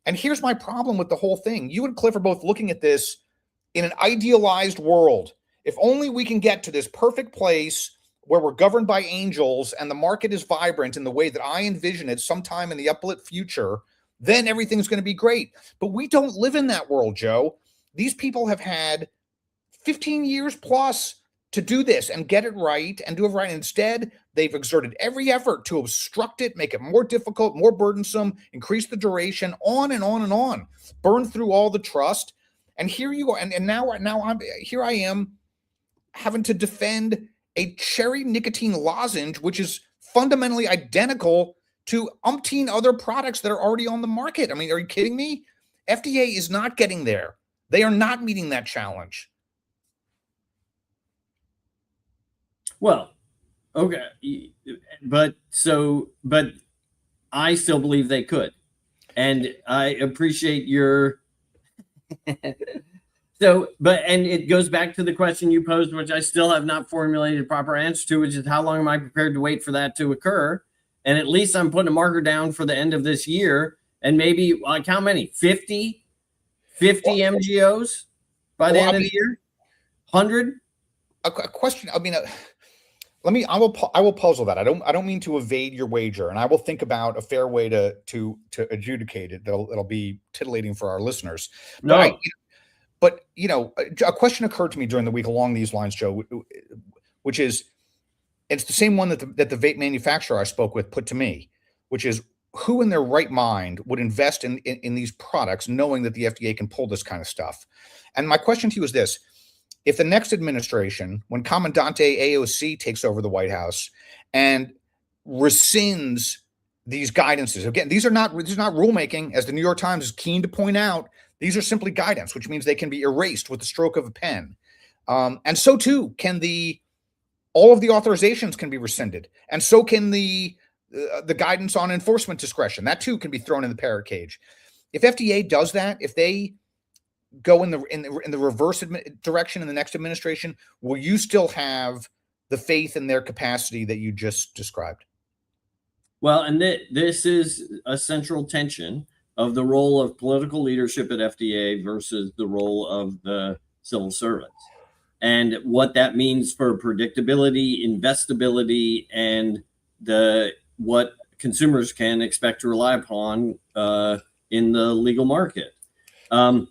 Speaker 2: And here's my problem with the whole thing. You and Cliff are both looking at this in an idealized world. If only we can get to this perfect place where we're governed by angels and the market is vibrant in the way that I envision it sometime in the uplit future, then everything's going to be great. But we don't live in that world, Joe. These people have had 15 years plus to do this and get it right and do it right. Instead, they've exerted every effort to obstruct it, make it more difficult, more burdensome, increase the duration, on and on and on, burn through all the trust. And here you are. And now I am having to defend a cherry nicotine lozenge, which is fundamentally identical to umpteen other products that are already on the market. I mean, are you kidding me? FDA is not getting there. They are not meeting that challenge.
Speaker 3: Well, okay, but I still believe they could, and I appreciate your. And it goes back to the question you posed, which I still have not formulated a proper answer to, which is how long am I prepared to wait for that to occur? And at least I'm putting a marker down for the end of this year, and maybe like how many? 50 MGOs by the end of the year? 100?
Speaker 2: A question. I mean. I will puzzle that. I don't mean to evade your wager, and I will think about a fair way to adjudicate it. That'll be titillating for our listeners.
Speaker 3: No.
Speaker 2: But a question occurred to me during the week along these lines, Joe, which is, it's the same one that the vape manufacturer I spoke with put to me, which is, who in their right mind would invest in these products knowing that the FDA can pull this kind of stuff? And my question to you is this. If the next administration, when Commandante AOC takes over the White House and rescinds these guidances, again, these are not rulemaking, as the New York Times is keen to point out. These are simply guidance, which means they can be erased with the stroke of a pen. And so too can all of the authorizations can be rescinded, and so can the guidance on enforcement discretion. That too can be thrown in the parrot cage. If FDA does that, if they go in the reverse direction in the next administration, will you still have the faith in their capacity that you just described?
Speaker 3: Well, and this is a central tension of the role of political leadership at FDA versus the role of the civil servants, and what that means for predictability, investability, and what consumers can expect to rely upon in the legal market. And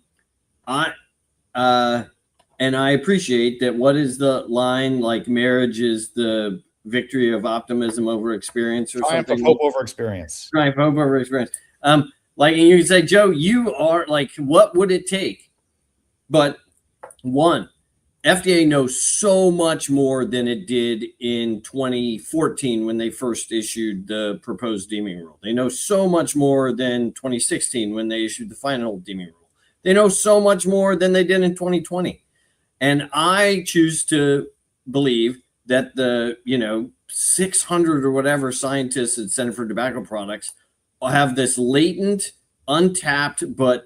Speaker 3: I appreciate that. What is the line? Like, marriage is the victory of optimism over experience, or
Speaker 2: triumph
Speaker 3: something.
Speaker 2: Of hope over experience.
Speaker 3: Triumph of hope over experience. Like, and you say, Joe, you are like, what would it take? But one, FDA knows so much more than it did in 2014 when they first issued the proposed deeming rule. They know so much more than 2016 when they issued the final deeming rule. They know so much more than they did in 2020. And I choose to believe that the 600 or whatever scientists at Center for Tobacco Products have this latent, untapped, but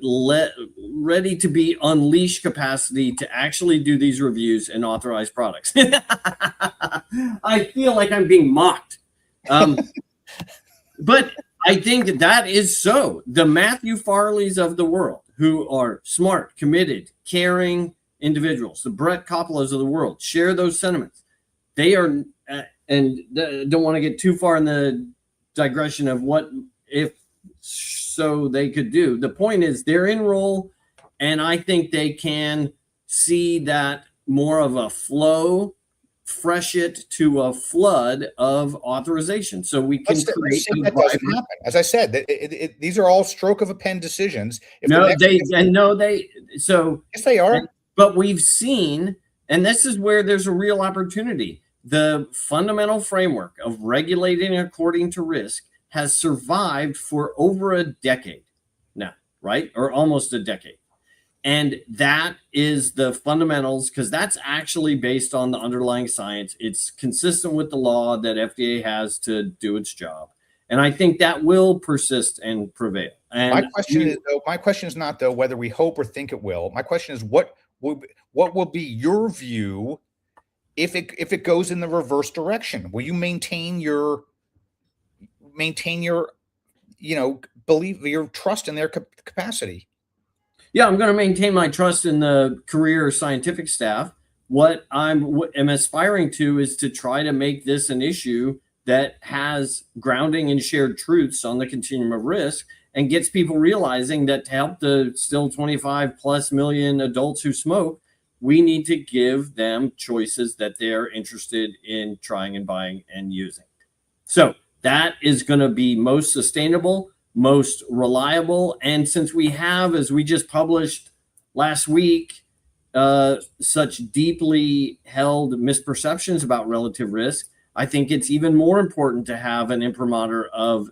Speaker 3: ready to be unleashed capacity to actually do these reviews and authorize products. I feel like I'm being mocked. But I think that is so. The Matthew Farleys of the world, who are smart, committed, caring individuals, the Brett Coppolas of the world, share those sentiments. They are, and don't want to get too far in the digression of what if so they could do. The point is they're in role, and I think they can see that more of a flow, fresh it to a flood of authorization, so we can create.
Speaker 2: That doesn't happen. As I said, these are all stroke of a pen decisions.
Speaker 3: Yes, they are. But we've seen, and this is where there's a real opportunity. The fundamental framework of regulating according to risk has survived for over a decade now, right? Or almost a decade. And that is the fundamentals, because that's actually based on the underlying science. It's consistent with the law that FDA has to do its job. And I think that will persist and prevail. And
Speaker 2: my question is not, though, whether we hope or think it will. My question is, what will be your view if it goes in the reverse direction? Will you maintain your belief, your trust in their capacity?
Speaker 3: Yeah, I'm going to maintain my trust in the career scientific staff. What I am aspiring to is to try to make this an issue that has grounding in shared truths on the continuum of risk, and gets people realizing that to help the still 25 plus million adults who smoke, we need to give them choices that they're interested in trying and buying and using. So that is going to be most sustainable, most reliable. And since we have, as we just published last week, such deeply held misperceptions about relative risk, I think it's even more important to have an imprimatur of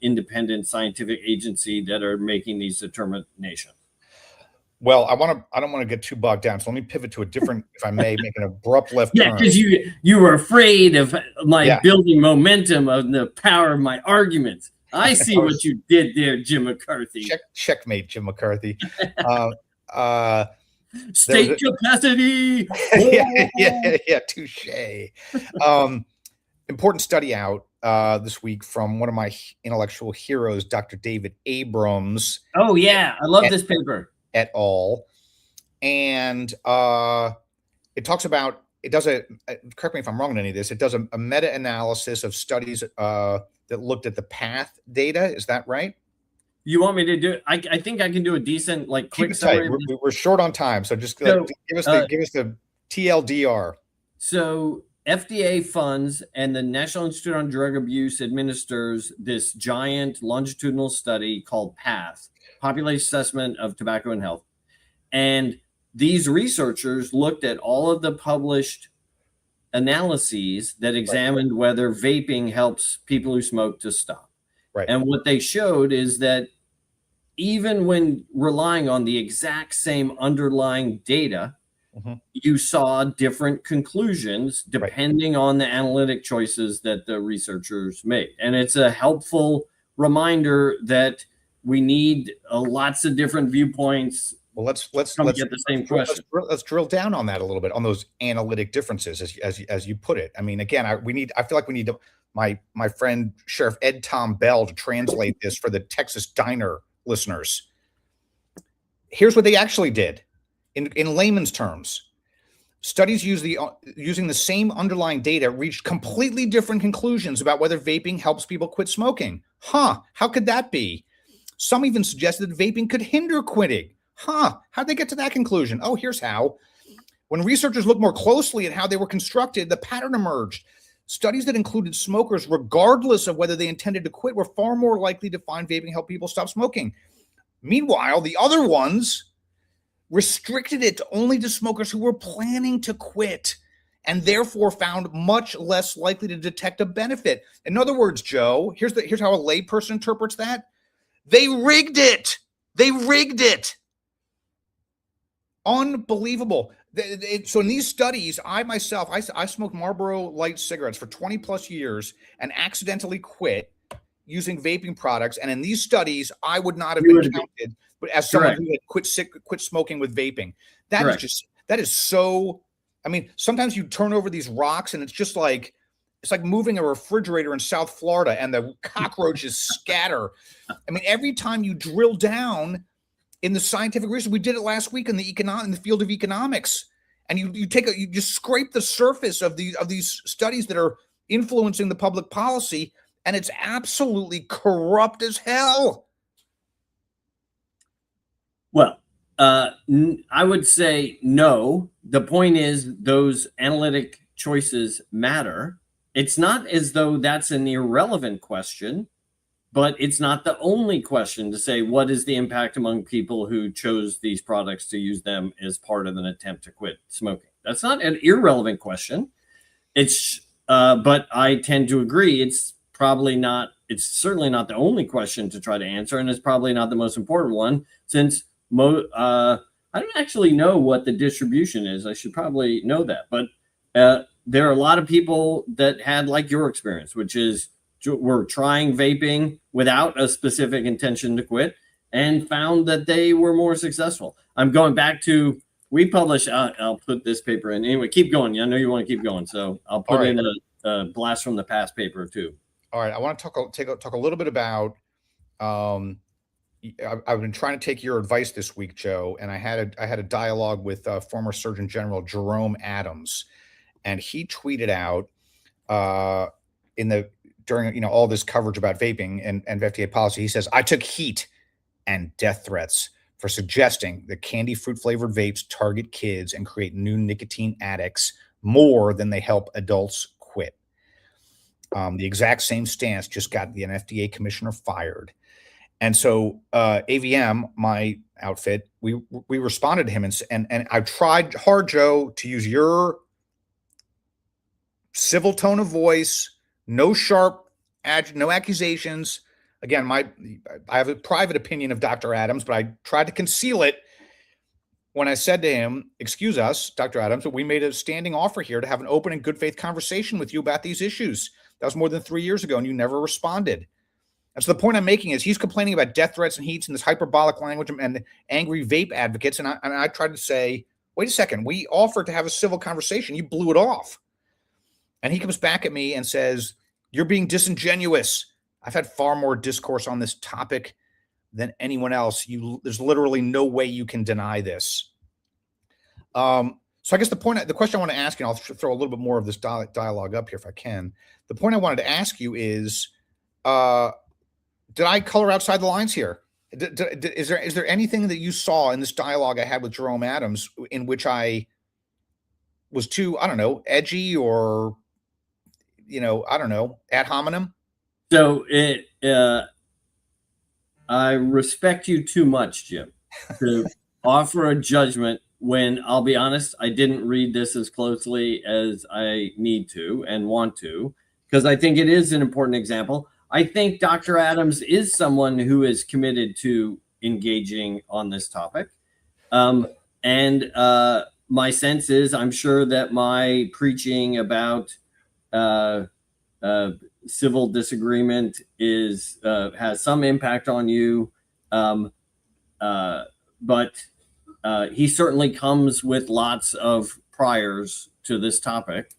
Speaker 3: independent scientific agency that are making these determinations.
Speaker 2: Well, I don't want to get too bogged down. So let me pivot to a different, if I may, make an abrupt left turn.
Speaker 3: Yeah, because you were afraid of my building momentum of the power of my arguments. I see what you did there, Jim McCarthy.
Speaker 2: Checkmate, Jim McCarthy.
Speaker 3: State capacity.
Speaker 2: yeah, touche. Important study out this week from one of my intellectual heroes, Dr. David Abrams.
Speaker 3: Oh yeah, I love this paper.
Speaker 2: Et al. And it talks about, it does a, correct me if I'm wrong on any of this, it does a meta-analysis of studies that looked at the path data. Is that right?
Speaker 3: You want me to do it? I think I can do a decent, quick summary.
Speaker 2: We're short on time, so just give us the TLDR. So
Speaker 3: FDA funds and the National Institute on Drug Abuse administers this giant longitudinal study called PATH, Population Assessment of Tobacco and Health. And these researchers looked at all of the published analyses that examined whether vaping helps people who smoke to stop.
Speaker 2: Right.
Speaker 3: And what they showed is that even when relying on the exact same underlying data, you saw different conclusions depending on the analytic choices that the researchers made. And it's a helpful reminder that we need lots of different viewpoints.
Speaker 2: Well, let's
Speaker 3: get the same question.
Speaker 2: Let's drill down on that a little bit, on those analytic differences, as you put it. I mean, again, I feel like we need my friend Sheriff Ed Tom Bell to translate this for the Texas Diner listeners. Here's what they actually did in layman's terms. Studies using the same underlying data reached completely different conclusions about whether vaping helps people quit smoking. How could that be? Some even suggested that vaping could hinder quitting. How'd they get to that conclusion? Oh, here's how. When researchers looked more closely at how they were constructed, the pattern emerged. Studies that included smokers, regardless of whether they intended to quit, were far more likely to find vaping help people stop smoking. Meanwhile, the other ones restricted it only to smokers who were planning to quit and therefore found much less likely to detect a benefit. In other words, Joe, here's how a layperson interprets that. They rigged it. Unbelievable. So in these studies, I smoked Marlboro Light cigarettes for 20 plus years and accidentally quit using vaping products. And in these studies, I would not have been counted, but as someone who had quit smoking with vaping. That is so, I mean, sometimes you turn over these rocks and it's just like, it's like moving a refrigerator in South Florida and the cockroaches scatter. I mean, every time you drill down in the scientific research, we did it last week in the field of economics, and you just scrape the surface of these studies that are influencing the public policy, and it's absolutely corrupt as hell.
Speaker 3: Well, I would say no. The point is those analytic choices matter. It's not as though that's an irrelevant question, but it's not the only question to say what is the impact among people who chose these products to use them as part of an attempt to quit smoking. That's not an irrelevant question. It's but I tend to agree it's certainly not the only question to try to answer, and it's probably not the most important one, since I don't actually know what the distribution is. I should probably know that, but there are a lot of people that had like your experience, which is were trying vaping without a specific intention to quit and found that they were more successful. I'm going back to, we published, I'll put this paper in. Anyway, keep going. I know you want to keep going. So I'll put in a blast from the past paper too.
Speaker 2: All right. I want to talk a little bit about, I've been trying to take your advice this week, Joe, and I had a dialogue with former Surgeon General Jerome Adams, and he tweeted out during, all this coverage about vaping and FDA policy, he says, I took heat and death threats for suggesting that candy fruit flavored vapes target kids and create new nicotine addicts more than they help adults quit. The exact same stance just got the FDA commissioner fired. And so AVM, my outfit, we responded to him and I tried hard, Joe, to use your civil tone of voice, no sharp, no accusations. Again, I have a private opinion of Dr. Adams, but I tried to conceal it when I said to him, excuse us, Dr. Adams, but we made a standing offer here to have an open and good faith conversation with you about these issues. That was more than 3 years ago, and you never responded. And so the point I'm making is he's complaining about death threats and heats and this hyperbolic language and angry vape advocates. And I tried to say, wait a second, we offered to have a civil conversation. You blew it off. And he comes back at me and says, you're being disingenuous. I've had far more discourse on this topic than anyone else. There's literally no way you can deny this. So I guess the question I want to ask you, and I'll throw a little bit more of this dialogue up here if I can. The point I wanted to ask you is, did I color outside the lines here? Is there anything that you saw in this dialogue I had with Jerome Adams in which I was too, I don't know, edgy or, I don't know, ad hominem?
Speaker 3: So I respect you too much, Jim, to offer a judgment when, I'll be honest, I didn't read this as closely as I need to and want to, because I think it is an important example. I think Dr. Adams is someone who is committed to engaging on this topic. And my sense is, I'm sure that my preaching about civil disagreement has some impact on you. But he certainly comes with lots of priors to this topic.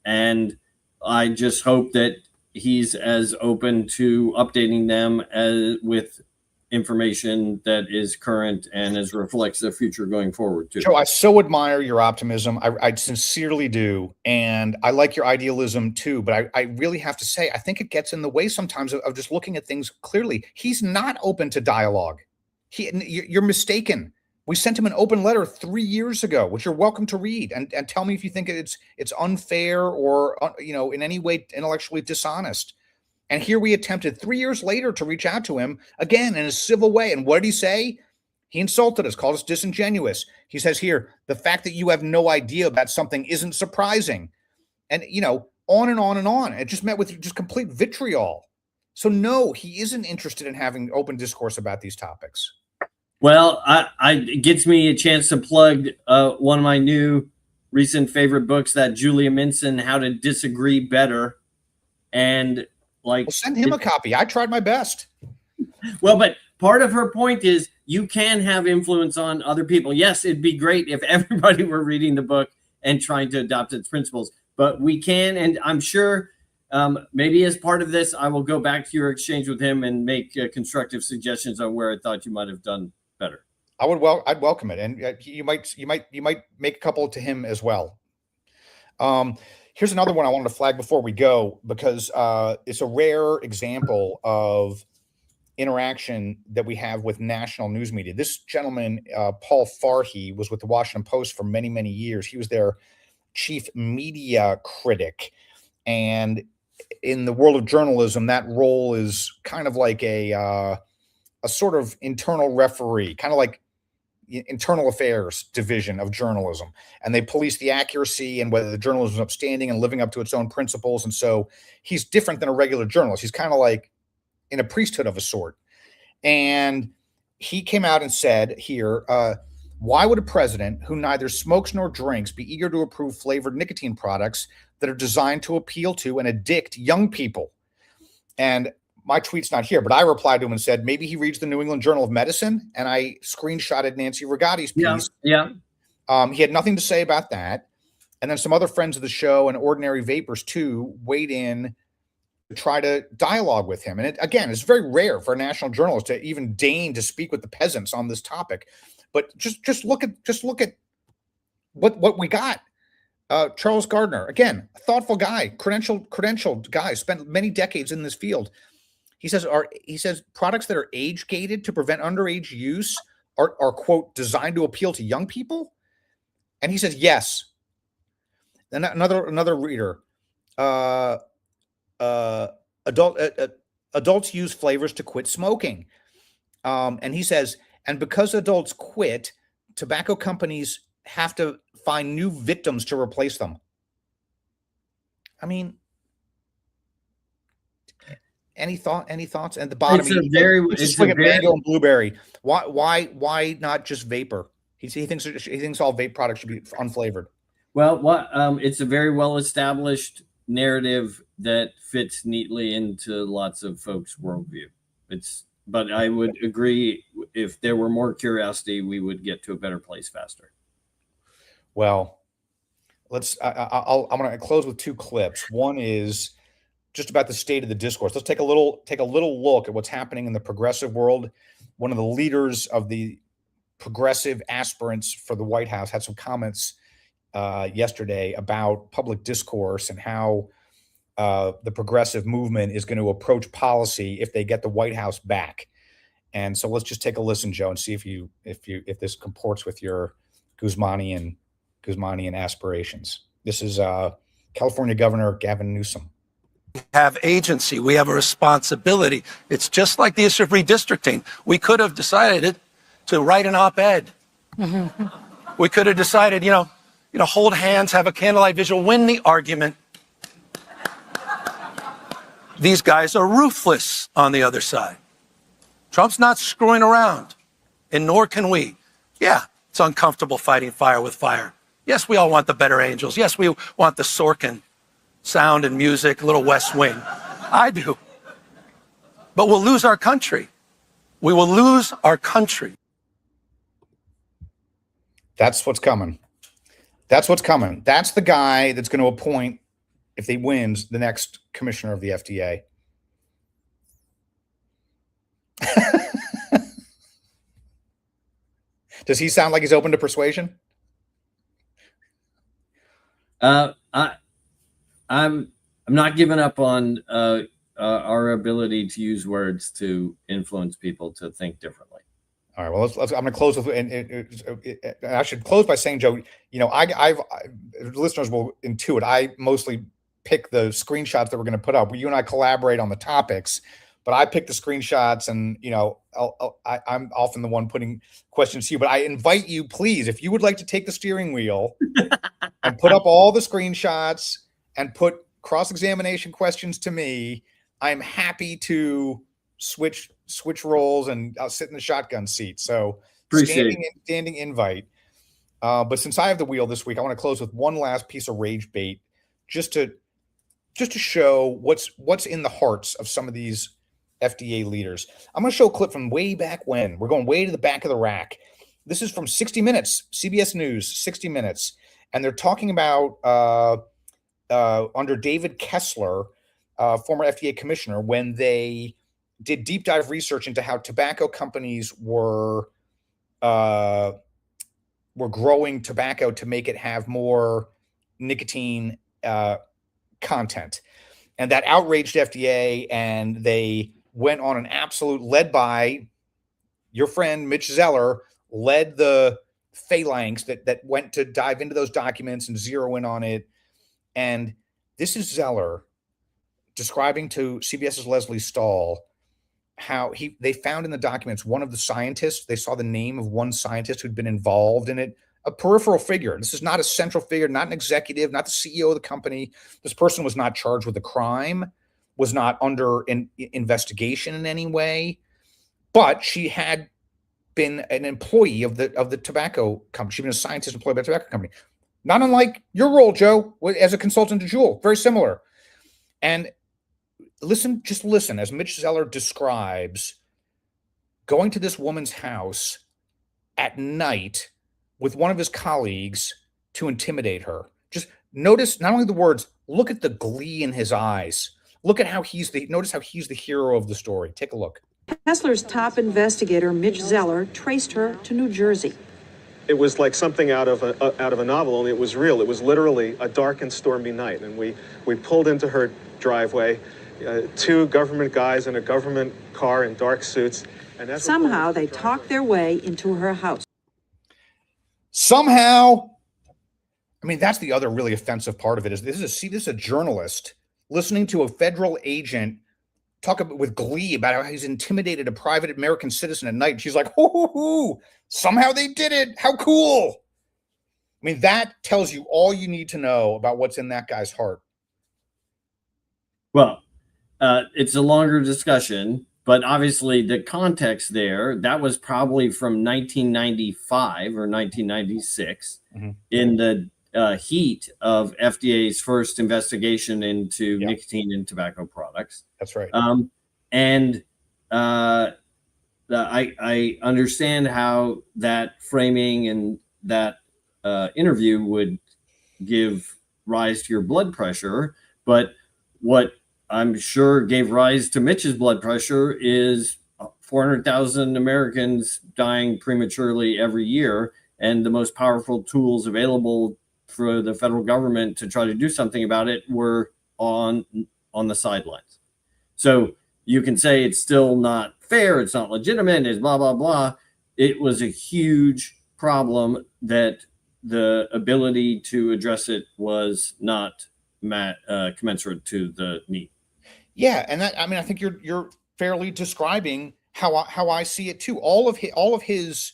Speaker 3: And I just hope that he's as open to updating them with information that is current and as reflects the future going forward too.
Speaker 2: Joe, I so admire your optimism. I sincerely do. And I like your idealism too. But I really have to say, I think it gets in the way sometimes of just looking at things clearly. He's not open to dialogue. You're mistaken. We sent him an open letter 3 years ago, which you're welcome to read and tell me if you think it's unfair or, in any way intellectually dishonest. And here we attempted 3 years later to reach out to him again in a civil way. And what did he say? He insulted us, called us disingenuous. He says here, the fact that you have no idea about something isn't surprising. And, on and on and on. It just met with just complete vitriol. So no, he isn't interested in having open discourse about these topics.
Speaker 3: Well, it gets me a chance to plug one of my new recent favorite books, that Julia Minson, How to Disagree Better. And
Speaker 2: send him a copy. I tried my best.
Speaker 3: Well, but part of her point is you can have influence on other people. Yes, it'd be great if everybody were reading the book and trying to adopt its principles, but we can. And I'm sure maybe as part of this, I will go back to your exchange with him and make constructive suggestions on where I thought you might have done better.
Speaker 2: I'd welcome it. And you might make a couple to him as well. Here's another one I wanted to flag before we go, because it's a rare example of interaction that we have with national news media. This gentleman, Paul Farhi, was with the Washington Post for many, many years. He was their chief media critic. And in the world of journalism, that role is kind of like a sort of internal referee, kind of like internal affairs division of journalism, and they police the accuracy and whether the journalism is upstanding and living up to its own principles. And so he's different than a regular journalist. He's kind of like in a priesthood of a sort. And he came out and said here, why would a president who neither smokes nor drinks be eager to approve flavored nicotine products that are designed to appeal to and addict young people? And my tweet's not here, but I replied to him and said, maybe he reads the New England Journal of Medicine. And I screenshotted Nancy Rigotti's piece.
Speaker 3: Yeah.
Speaker 2: He had nothing to say about that. And then some other friends of the show and ordinary vapors too weighed in to try to dialogue with him. And again, it's very rare for a national journalist to even deign to speak with the peasants on this topic. But just look at what we got. Charles Gardner, again, a thoughtful guy, credentialed guy, spent many decades in this field. He says products that are age gated to prevent underage use are quote designed to appeal to young people. And he says yes. Then another reader, adults use flavors to quit smoking. And he says, and because adults quit, tobacco companies have to find new victims to replace them. I mean, any thoughts? And the bottom, it's like a mango and blueberry. Why not just vapor? He thinks all vape products should be unflavored.
Speaker 3: Well, it's a very well established narrative that fits neatly into lots of folks' worldview. But I would agree, if there were more curiosity, we would get to a better place faster.
Speaker 2: Well, I'm going to close with two clips. One is just about the state of the discourse. Let's take a little look at what's happening in the progressive world. One of the leaders of the progressive aspirants for the White House had some comments yesterday about public discourse and how the progressive movement is going to approach policy if they get the White House back. And so let's just take a listen, Joe, and see if this comports with your Guzmanian aspirations. This is California Governor Gavin Newsom.
Speaker 4: We have agency. We have a responsibility. It's just like the issue of redistricting. We could have decided to write an op-ed. We could have decided, hold hands, have a candlelight vigil, win the argument. These guys are ruthless on the other side. Trump's not screwing around, and nor can we. Yeah, it's uncomfortable fighting fire with fire. Yes, we all want the better angels. Yes, we want the Sorkin sound and music, a little West Wing. I do. But we'll lose our country. We will lose our country.
Speaker 2: That's what's coming. That's the guy that's going to appoint, if he wins, the next commissioner of the FDA. Does he sound like he's open to persuasion?
Speaker 3: I'm not giving up on our ability to use words to influence people to think differently.
Speaker 2: All right. Well, I'm going to close with, and I should close by saying, Joe, listeners will intuit. I mostly pick the screenshots that we're going to put up. You and I collaborate on the topics, but I pick the screenshots, and I'm often the one putting questions to you. But I invite you, please, if you would like to take the steering wheel and put up all the screenshots and put cross-examination questions to me, I'm happy to switch roles, and I'll sit in the shotgun seat. So standing invite. But since I have the wheel this week, I want to close with one last piece of rage bait, just to show what's in the hearts of some of these FDA leaders. I'm going to show a clip from way back when. We're going way to the back of the rack. This is from 60 Minutes, CBS News, 60 Minutes. And they're talking about under David Kessler, former FDA commissioner, when they did deep dive research into how tobacco companies were growing tobacco to make it have more nicotine content. And that outraged FDA, and they went on an absolute, led by your friend Mitch Zeller, led the phalanx that went to dive into those documents and zero in on it. And this is Zeller describing to CBS's Leslie Stahl how they found in the documents one of the scientists. They saw the name of one scientist who'd been involved in it, a peripheral figure. This is not a central figure, not an executive, not the CEO of the company. This person was not charged with a crime, was not under an investigation in any way, but she had been an employee of the tobacco company. She'd been a scientist employed by the tobacco company. Not unlike your role, Joe, as a consultant to Juul. Very similar. And just listen as Mitch Zeller describes going to this woman's house at night with one of his colleagues to intimidate her. Just notice not only the words, look at the glee in his eyes. Look at how notice how he's the hero of the story. Take a look.
Speaker 5: Kessler's top investigator, Mitch Zeller, traced her to New Jersey. It was like something out of a novel, only it was real. It was literally a dark and stormy night, and we pulled into her driveway, two government guys in a government car in dark suits, and
Speaker 6: somehow they talked their way into her house.
Speaker 2: Somehow, I mean, that's the other really offensive part of it. This is a journalist listening to a federal agent talk about, with glee, about how he's intimidated a private American citizen at night. And she's like, hoo, somehow they did it. How cool. I mean, that tells you all you need to know about what's in that guy's heart.
Speaker 3: Well, it's a longer discussion, but obviously the context there, that was probably from 1995 or 1996 in the heat of FDA's first investigation into nicotine and tobacco products.
Speaker 2: That's right.
Speaker 3: I understand how that framing and that interview would give rise to your blood pressure, but what I'm sure gave rise to Mitch's blood pressure is 400,000 Americans dying prematurely every year, and the most powerful tools available for the federal government to try to do something about it were on the sidelines. So you can say it's still not fair, it's not legitimate, it's blah, blah, blah. It was a huge problem that the ability to address it was not commensurate to the need.
Speaker 2: Yeah, and that, I mean, I think you're fairly describing how I see it too. All of his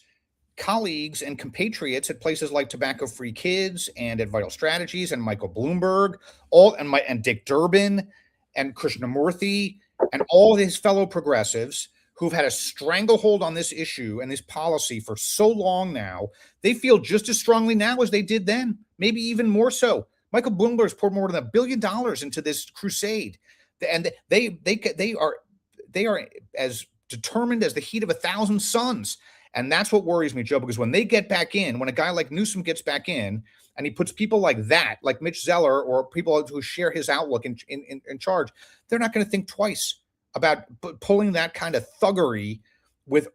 Speaker 2: colleagues and compatriots at places like Tobacco Free Kids and at Vital Strategies and Michael Bloomberg, and Dick Durbin and Krishnamurthy and all of his fellow progressives who've had a stranglehold on this issue and this policy for so long now, they feel just as strongly now as they did then, maybe even more so. Michael Bloomberg's poured more than $1 billion into this crusade, and they are as determined as the heat of 1,000 suns. And that's what worries me, Joe, because when they get back in, when a guy like Newsom gets back in and he puts people like that, like Mitch Zeller or people who share his outlook in charge, they're not going to think twice about pulling that kind of thuggery with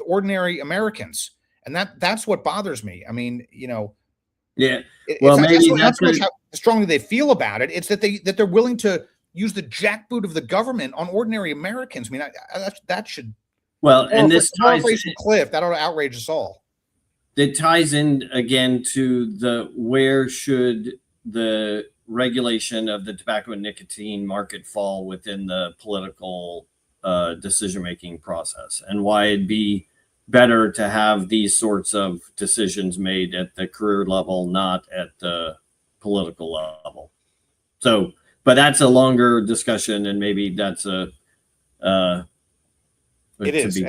Speaker 2: ordinary Americans. And that's what bothers me. I mean, you know,
Speaker 3: yeah, well, maybe
Speaker 2: that's how strongly they feel about it. It's that they're willing to use the jackboot of the government on ordinary Americans. I mean, that should.
Speaker 3: Well, and this ties
Speaker 2: Cliff, that ought to outrage us all.
Speaker 3: It ties in again to where should the regulation of the tobacco and nicotine market fall within the political decision-making process, and why it'd be better to have these sorts of decisions made at the career level, not at the political level. So, but that's a longer discussion, and maybe that's
Speaker 2: it is,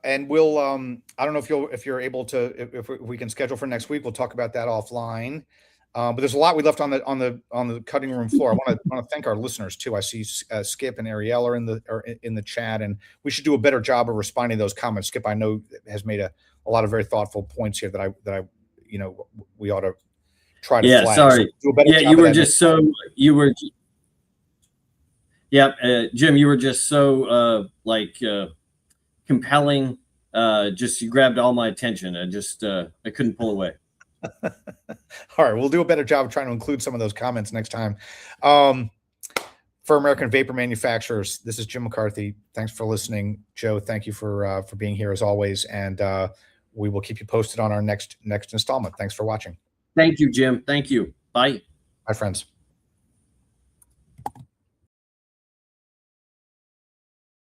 Speaker 2: and we'll. I don't know if you're able to, if we can schedule for next week. We'll talk about that offline. But there's a lot we left on the cutting room floor. I want to thank our listeners too. I see Skip and Arielle are in the chat, and we should do a better job of responding to those comments. Skip, I know, has made a lot of very thoughtful points here that I you know, we ought to try to flag.
Speaker 3: Sorry.
Speaker 2: So do a better job
Speaker 3: you were just so you were. Yeah, Jim, you were just so compelling. Just you grabbed all my attention. I couldn't pull away.
Speaker 2: All right, we'll do a better job of trying to include some of those comments next time. For American Vapor Manufacturers, this is Jim McCarthy. Thanks for listening, Joe. Thank you for being here as always, and we will keep you posted on our next installment. Thanks for watching.
Speaker 3: Thank you, Jim. Thank you. Bye.
Speaker 2: Bye, friends.